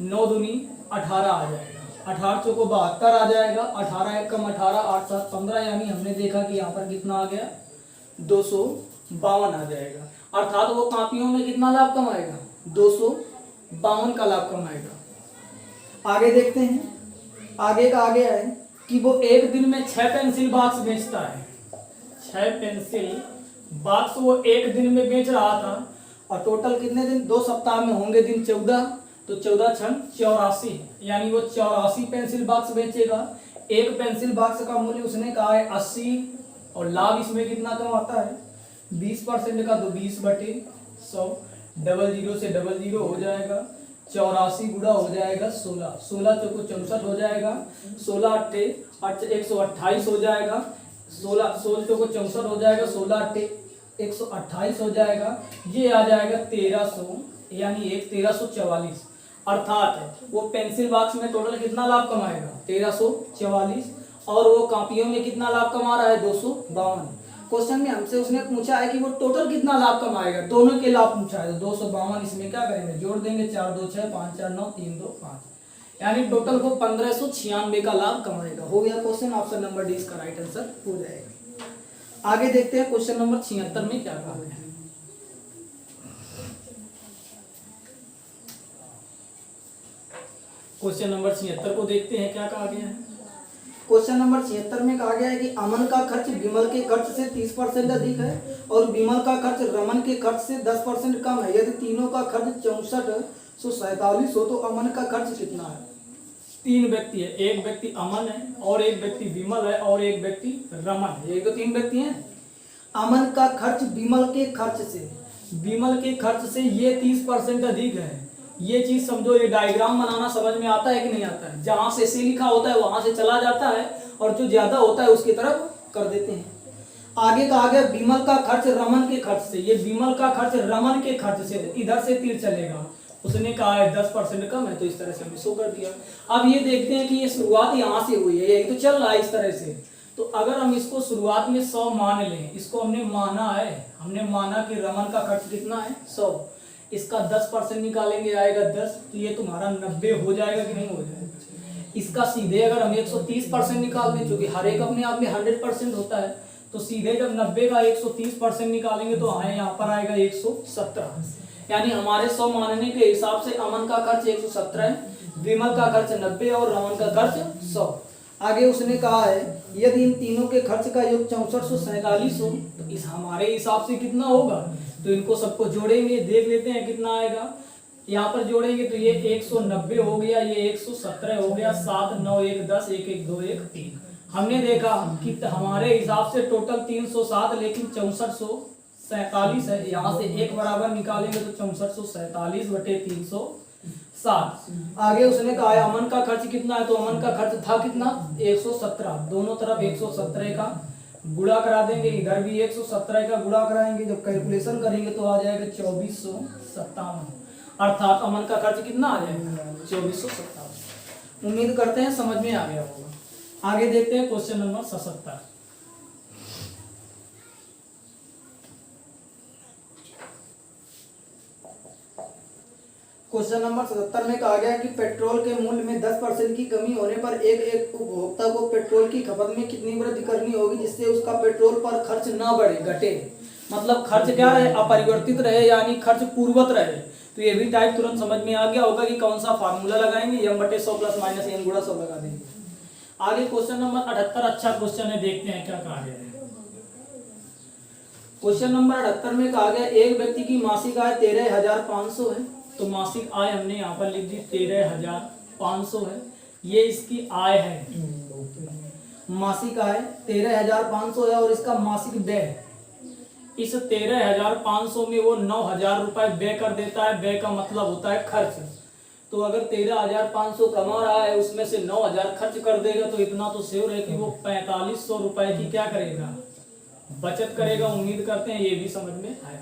9 दूनी 18 आ जाएगा। 18 चौको 72 आ जाएगा, 18 1 कम 18, 8 7 15, यानी हमने देखा कि यहाँ पर कितना आ गया 252 आ जाएगा। अर्थात वो कॉपियों में कितना लाभ कमाएगा 252 का लाभ कमाएगा। आगे देखते हैं, आगे का आगे है कि वो एक दिन में 6 पेंसिल बॉक्स बेचता है। 6 पेंसिल बॉक्स वो एक दिन में बेच रहा था और टोटल कितने दिन 2 सप्ताह में होंगे दिन 14, तो 14 × 84, यानी वो 84 पेंसिल बॉक्स बेचेगा। एक पेंसिल बॉक्स का मूल्य उसने कहा है 80 और लाभ इसमें कितना कमाता है 20% का, तो 20/100, 00 से 00 हो जाएगा, 84 गुणा हो जाएगा 16, 16 चौको 64 हो जाएगा, 16 8 128 हो जाएगा, 16 चौको 64 हो जाएगा, 16 8 128 हो जाएगा। ये आ जाएगा 1300, यानी 1344। अर्थात वो पेंसिल बॉक्स में टोटल कितना लाभ कमाएगा 1344 और वो कॉपियों में कितना लाभ कमा रहा है 252। क्वेश्चन में हमसे उसने पूछा है कि वो टोटल कितना लाभ कमाएगा, दोनों के लाभ पूछा है। 252 इसमें क्या करेंगे जोड़ देंगे, 4 2 6 5 4 9 3 2 5, यानी टोटल वो 1596 का लाभ कमाएगा। हो गया क्वेश्चन, ऑप्शन नंबर डी इसका राइट आंसर हो जाएगा। आगे देखते हैं क्वेश्चन नंबर 76 में क्या कहा गया है। क्वेश्चन नंबर 76 को देखते हैं क्या कहा गया है। क्वेश्चन नंबर 76 में कहा गया है कि अमन का खर्च विमल के खर्च से 30% अधिक है और विमल का खर्च रमन के खर्च से 10% कम है। यदि तीनों का खर्च 6447 हो तो अमन का खर्च कितना है। तीन व्यक्ति है, एक व्यक्ति अमन है और एक व्यक्ति विमल है और एक व्यक्ति रमन है। ये तो तीन व्यक्ति हैं। अमन का खर्च विमल के खर्च से ये 30% अधिक है। ये चीज समझो, ये डायग्राम बनाना समझ में आता है कि नहीं आता है। जहां से लिखा होता है वहां से चला जाता है और जो ज्यादा होता है उसकी तरफ कर देते हैं। आगे कहा गया विमल का खर्च रमन के खर्च से। ये विमल का खर्च रमन के खर्च से, इधर से तीर चलेगा। उसने कहा है 10% कम है तो इस तरह से हमने शो कर दिया। अब ये देखते हैं कि ये शुरुआत यहाँ से हुई है, यही तो चल रहा है इस तरह से। तो अगर हम इसको शुरुआत में 100 मान लें, इसको हमने माना है, हमने माना कि रमन का खर्च कितना है 100, इसका 10% निकालेंगे आएगा 10, तो ये तुम्हारा 90 हो जाएगा कि नहीं हो जाएगा। इसका सीधे अगर हम 130% निकाल दें, क्योंकि हर एक अपने आप में 100% होता है, तो सीधे जब 90 का 130% निकालेंगे तो आए यहाँ पर आएगा 117। यानी हमारे 100 मानने के हिसाब से अमन का खर्च 117 है, विमल का खर्च 90 और रमन का खर्च 100। आगे उसने कहा है यदि इन तीनों के खर्च का योग 6447 हो तो इस हमारे हिसाब से कितना होगा। तो इनको सबको जोड़ेंगे, देख लेते हैं कितना आएगा। यहाँ पर जोड़ेंगे तो ये 190 हो गया, ये 117 हो गया, 7 9 1 10 1 1 2 1 3। हमने देखा कि हमारे हिसाब से टोटल 307 लेकिन 6447 है। यहाँ से एक बराबर निकालेंगे तो 6447 बटे 307। आगे उसने कहा है अमन का खर्च कितना है, तो अमन का खर्च था कितना 117। दोनों तरफ 117 का गुणा करा देंगे, इधर भी 117 का गुणा कराएंगे। जब कैलकुलेशन करेंगे तो आ जाएगा 2457, अर्थात अमन का खर्च कितना आ जाएगा 2457। उम्मीद करते हैं समझ में आ गया होगा। आगे देखते हैं क्वेश्चन नंबर 77। क्वेश्चन नंबर 77 में कहा गया कि पेट्रोल के मूल्य में 10% की कमी होने पर एक उपभोक्ता को पेट्रोल की खपत में कितनी वृद्धि करनी होगी जिससे उसका पेट्रोल पर खर्च ना बढ़े, घटे। मतलब खर्च क्या रहे, अपरिवर्तित रहे, यानी खर्च पूर्ववत रहे। तो ये भी टाइप तुरंत समझ में आ गया होगा कि कौन सा फार्मूला लगाएंगे, m/100 + -n × 100 लगा देंगे। आगे क्वेश्चन नंबर 78 अच्छा क्वेश्चन है, देखते हैं क्या कहा गया है। क्वेश्चन नंबर 78 में कहा गया एक व्यक्ति की मासिक आय 13,500 है। तो मासिक आय हमने यहाँ पर लिख दी 13,500 है, ये इसकी आय है। मासिक आय 13,500 है और इसका मासिक व्यय, इस 13,500 में वो 9,000 रुपए व्यय कर देता है। व्यय का मतलब होता है खर्च। तो अगर 13,500 कमा रहा है उसमें से 9,000 खर्च कर देगा तो इतना तो श्योर है कि वो 4500 रुपए की क्या करेगा, बचत करेगा। उम्मीद करते हैं ये भी समझ में आया।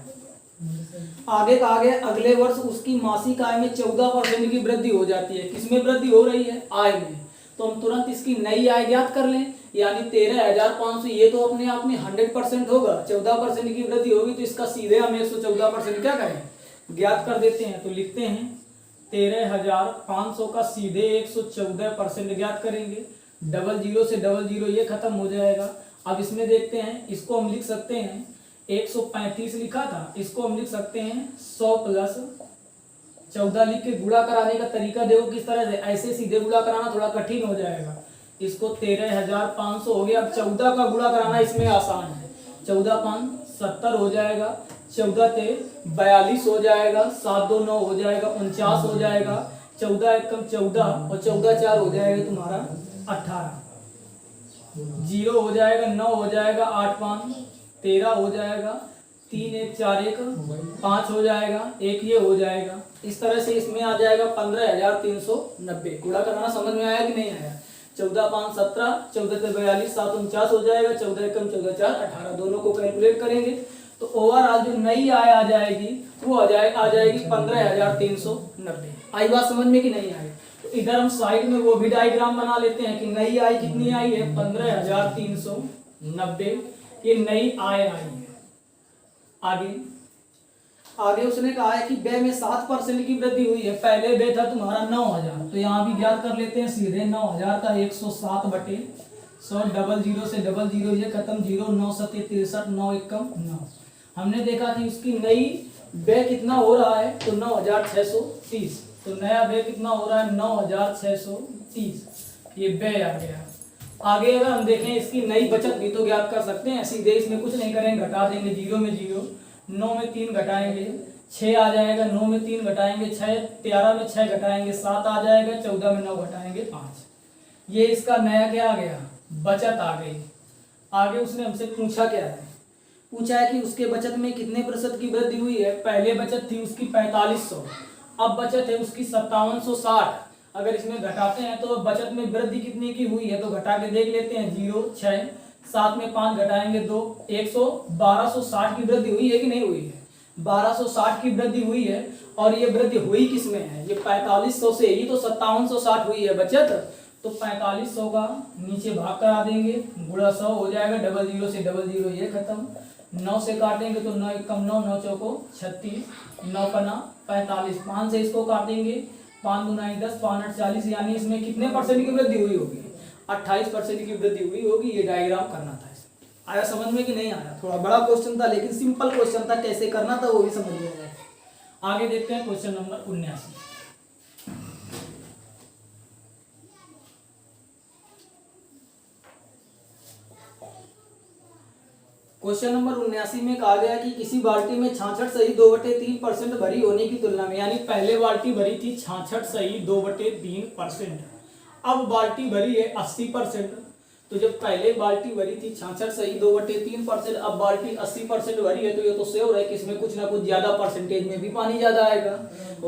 आगे कहा गया अगले वर्ष उसकी मासिक आय में 14% की वृद्धि हो जाती है। किसमें वृद्धि हो रही है, आय में। तो हम तुरंत इसकी नई आय ज्ञात कर लें, यानी 13,500 ये तो अपने आप में 100% होगा, 14% की वृद्धि होगी तो इसका सीधे हम 114% क्या करें, ज्ञात कर देते हैं। तो लिखते हैं 13,500 का सीधे 114% ज्ञात करेंगे। 00 से 00 ये खत्म हो जाएगा। अब इसमें देखते हैं, इसको हम लिख सकते हैं 135 लिखा था, इसको हम लिख सकते हैं 100 + 14 लिख के गुणा कराने का तरीका देखो किस तरह से। ऐसे सीधे गुणा कराना थोड़ा कठिन हो जाएगा। इसको 13,500 हो गया। अब 14 का गुणा कराना इसमें आसान है। 14 × 5 = 70 हो जाएगा, 14 × 42 हो जाएगा, 7 2 9 हो जाएगा, 49 हो जाएगा, 14 × 1 = 14 और 14 × 4 हो जाएगा तुम्हारा 18। 0 हो जाएगा, 9 हो जाएगा, 8 × 5 = 13 हो जाएगा, 3 1 4 1 5 हो जाएगा, 1 ये हो जाएगा। इस तरह से इसमें आ जाएगा 15,390। गुणा कराना समझ में आया कि नहीं आया। 14 × 5 = 17, 14 × 42 7 49 हो जाएगा, 14 1 = 14 4 18। दोनों को कैलकुलेट करेंगे तो ओवरऑल जो नई आय आ जाएगी वो आ जाएगी 15,390। आई बात समझ में कि नहीं आई। तो इधर हम साइड में वो भी डायग्राम बना लेते हैं कि नई आय कितनी आई है 15,390, ये नई आय आई है। आगे उसने कहा है कि व्यय में 7% की वृद्धि हुई है। पहले व्यय था तुम्हारा 9,000, तो यहाँ भी ज्ञात कर लेते हैं सीधे 9,000 का 107 बटे 100। 00 से 00 ये खत्म, 0 9 7 63 9 1 9। हमने देखा कि उसकी नई व्यय कितना हो रहा है तो 9,630। तो तो नया व्यय कितना हो रहा है 9630, ये व्यय आ गया। आगे अगर हम देखें इसकी नई बचत भी तो ज्ञात कर सकते हैं, सीधे इसमें कुछ नहीं करेंगे, घटा देंगे, 0 में 0, 9 में 3 घटाएंगे 6 आ जाएगा, 9 में 3 घटाएंगे 6, 13 में 6 घटाएंगे 7 आ जाएगा, 14 में 9 घटाएंगे 5। ये इसका नया क्या आ गया, बचत आ गई। आगे उसने हमसे पूछा क्या है, पूछा है कि उसके बचत में कितने प्रतिशत की वृद्धि हुई है। पहले बचत थी उसकी 4500, अब बचत है उसकी 5760। अगर इसमें घटाते हैं तो बचत में वृद्धि कितने की हुई है, तो घटा के देख लेते हैं। 0 6 7 में 5 घटाएंगे 2, 1260 की वृद्धि हुई है कि नहीं हुई है, 1260 की वृद्धि हुई है। और ये वृद्धि हुई किसमें है, ये 4500 से ही तो 5760 हुई है बचत। तो 4500 का नीचे भाग करा देंगे, गुणा 100 हो जाएगा, 00 से 00 ये खत्म, 9 से काटेंगे तो 9 कम 9, 9 चौको 36, 9 पना 45, 5 से इसको काटेंगे, 5 दूना 10, 5 8 40, यानी इसमें कितने परसेंट की वृद्धि हुई होगी, 28% की वृद्धि हुई होगी। ये डायग्राम करना था। आया समझ में कि नहीं आया, थोड़ा बड़ा क्वेश्चन था लेकिन सिंपल क्वेश्चन था, कैसे करना था वो भी समझ में आया। आगे देखते हैं क्वेश्चन नंबर 79। क्वेश्चन नंबर 79 में कहा गया कि किसी बाल्टी में 66.2/3% भरी होने की तुलना में, यानी पहले बाल्टी भरी थी 66.2/3%, अब बाल्टी भरी है 80%। तो जब पहले बाल्टी भरी थी 66.2/3%, अब बाल्टी 80% भरी है, तो ये तो श्योर है कि इसमें कुछ ना कुछ ज्यादा परसेंटेज में भी पानी ज्यादा आएगा।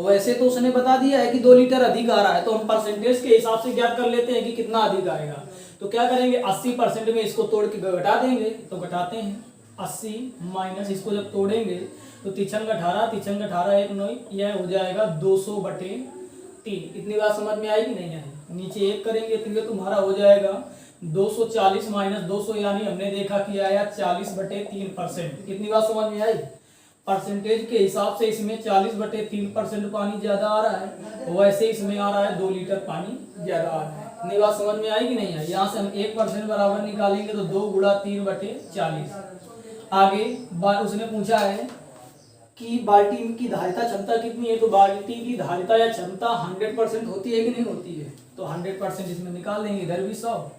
वैसे तो उसने बता दिया है कि 2 लीटर अधिक आ रहा है, तो हम परसेंटेज के हिसाब से ज्ञात कर लेते हैं कि कितना अधिक आएगा। तो क्या करेंगे, 80% में इसको तोड़ के घटा देंगे। तो घटाते हैं, 80 माइनस इसको जब तोड़ेंगे तो 3 18, 3 18 1 9, यह हो जाएगा 200/3। इतनी बात समझ में आई कि नहीं आई। नीचे 1 करेंगे तो ये तुम्हारा हो जाएगा 240 माइनस 200, यानी हमने देखा कि आया 40/3%। इतनी बात समझ में आई। परसेंटेज के हिसाब से इसमें 40/3% पानी ज्यादा आ रहा है, वैसे इसमें आ रहा है 2 लीटर पानी ज्यादा आ रहा है। इतनी बात समझ में आई कि नहीं आई। यहाँ से हम 1% बराबर निकालेंगे तो 2 गुणा 3/40। आगे उसने पूछा है कि बाल्टी की धारिता क्षमता कितनी है, तो बाल्टी की धारिता या क्षमता 100% होती है कि नहीं होती है, तो 100% इसमें निकाल देंगे। इधर भी 100,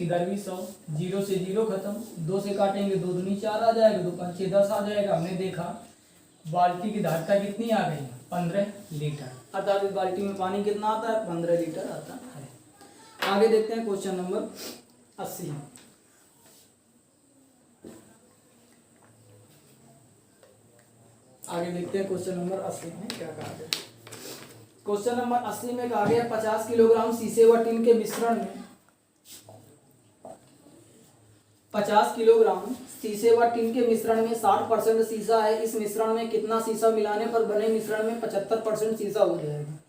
इधर भी 100, 0 से 0 खत्म, 2 से काटेंगे 2 दूनी 4 आ जाएगा, 2 5 6 10 आ जाएगा। हमने देखा बाल्टी की धारिता कितनी आ गई, 15 लीटर, अर्थात इस बाल्टी में पानी कितना आता है, 15 लीटर आता है। आगे देखते हैं क्वेश्चन नंबर 80। आगे देखते हैं क्वेश्चन नंबर 80 में क्या कहा गया। क्वेश्चन नंबर 80 में कहा गया 50 किलोग्राम शीशे व टिन के मिश्रण में 50 किलोग्राम शीशे व टिन के मिश्रण में 60% शीशा है। इस मिश्रण में कितना शीशा मिलाने पर बने मिश्रण में 75% शीशा हो जाएगा।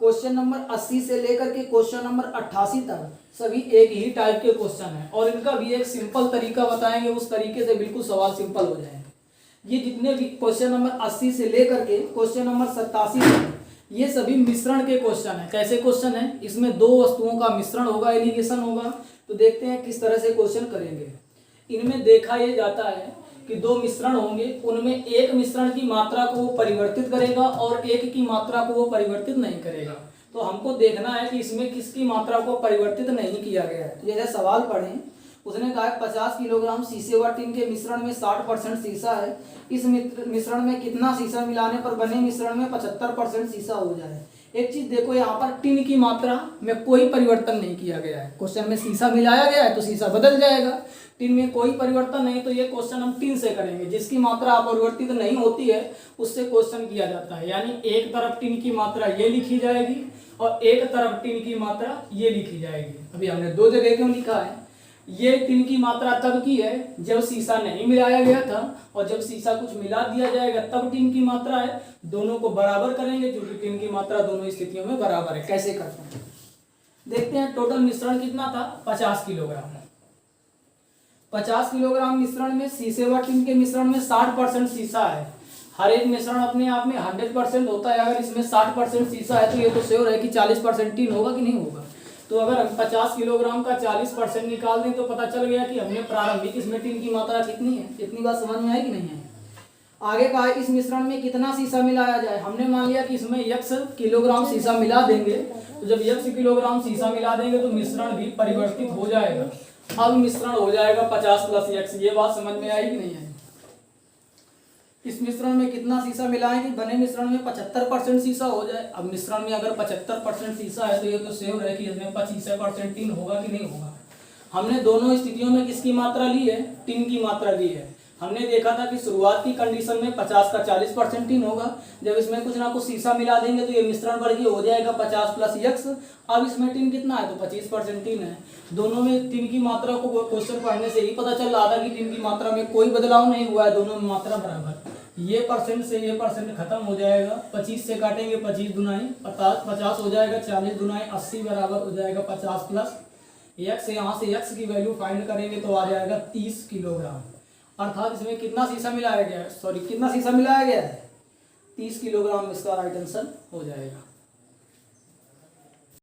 क्वेश्चन नंबर 80 से लेकर के क्वेश्चन नंबर 88 तक सभी एक ही टाइप के क्वेश्चन हैं और इनका भी एक सिंपल तरीका बताएंगे, उस तरीके से बिल्कुल सवाल सिंपल हो जाएंगे। ये जितने भी क्वेश्चन नंबर 80 से लेकर के क्वेश्चन नंबर 87 तक ये सभी मिश्रण के क्वेश्चन हैं। कैसे क्वेश्चन है, इसमें 2 वस्तुओं का मिश्रण होगा, एलिगेशन होगा। तो देखते हैं किस तरह से क्वेश्चन करेंगे। इनमें देखा यह जाता है कि 2 मिश्रण होंगे, उनमें एक मिश्रण की मात्रा को वो परिवर्तित करेगा और एक की मात्रा को वो परिवर्तित नहीं करेगा। तो हमको देखना है कि इसमें किसकी मात्रा को परिवर्तित नहीं किया गया है। जैसे सवाल पढ़ें, उसने कहा 50 किलोग्राम शीशे व टिन के मिश्रण में 60% शीशा है। इस मिश्रण में कितना शीशा मिलाने पर बने मिश्रण में 75% शीशा हो जाए। एक चीज देखो, यहाँ पर टिन की मात्रा में कोई परिवर्तन नहीं किया गया है। क्वेश्चन में शीशा मिलाया गया है तो शीशा बदल जाएगा, टिन में कोई परिवर्तन नहीं, तो ये क्वेश्चन हम टिन से करेंगे। जिसकी मात्रा अपरिवर्तित नहीं होती है उससे क्वेश्चन किया जाता है। यानी एक तरफ टिन की मात्रा ये लिखी जाएगी और एक तरफ टिन की मात्रा ये लिखी जाएगी। अभी हमने 2 जगह क्यों लिखा है, ये टिन की मात्रा तब की है जब शीशा नहीं मिलाया गया था, और जब शीशा कुछ मिला दिया जाएगा तब टिन की मात्रा है। दोनों को बराबर करेंगे क्योंकि टिन की मात्रा दोनों स्थितियों में बराबर है। कैसे करते हैं देखते हैं। टोटल मिश्रण कितना था, 50 किलोग्राम। 50 किलोग्राम मिश्रण में शीशे व टिन के मिश्रण में 60% शीशा है। हर एक मिश्रण अपने आप में 100% होता है। अगर इसमें 60% शीशा है तो ये तो श्योर है कि 40% टिन होगा कि नहीं होगा। तो अगर हम 50 किलोग्राम का 40% निकाल दें तो पता चल गया कि हमने प्रारंभिक इसमें टिन की मात्रा कितनी है। इतनी बात समझ में आई कि नहीं है। आगे कहा है, इस मिश्रण में कितना शीशा मिलाया जाए। हमने मान लिया कि इसमें x किलोग्राम शीशा मिला देंगे, तो जब x किलोग्राम शीशा मिला देंगे तो मिश्रण भी परिवर्तित हो जाएगा। अब मिश्रण हो जाएगा 50 + x। ये बात समझ में आई कि नहीं आई? इस मिश्रण में कितना शीशा मिलाएं कि बने मिश्रण में 75% शीशा हो जाए। अब मिश्रण में अगर 75% शीशा है तो ये तो श्योर है कि इसमें 25% टिन होगा कि नहीं होगा। हमने दोनों स्थितियों में किसकी मात्रा ली है? टिन की मात्रा ली है। हमने देखा था कि शुरुआत की कंडीशन में 50 का 40% टिन होगा। जब इसमें कुछ ना कुछ शीशा मिला देंगे तो ये मिश्रण वर्गीय हो जाएगा 50 + x। अब इसमें टिन कितना है? तो 25% टिन है। दोनों में टिन की मात्रा को क्वेश्चन पढ़ने से ही पता चल रहा था कि टिन की मात्रा में कोई बदलाव नहीं हुआ है, दोनों में मात्रा बराबर। ये परसेंट से ये परसेंट खत्म हो जाएगा। 25 से काटेंगे 25 दुनाई 50 हो जाएगा, 40 दुनाई 80 बराबर हो जाएगा 50 + x। यहाँ से x की वैल्यू फाइंड करेंगे तो आ जाएगा 30 किलोग्राम। अर्थात इसमें कितना शीशा मिलाया गया है? कितना शीशा मिलाया गया है? 30 किलोग्राम। इसका राइट आंसर हो जाएगा।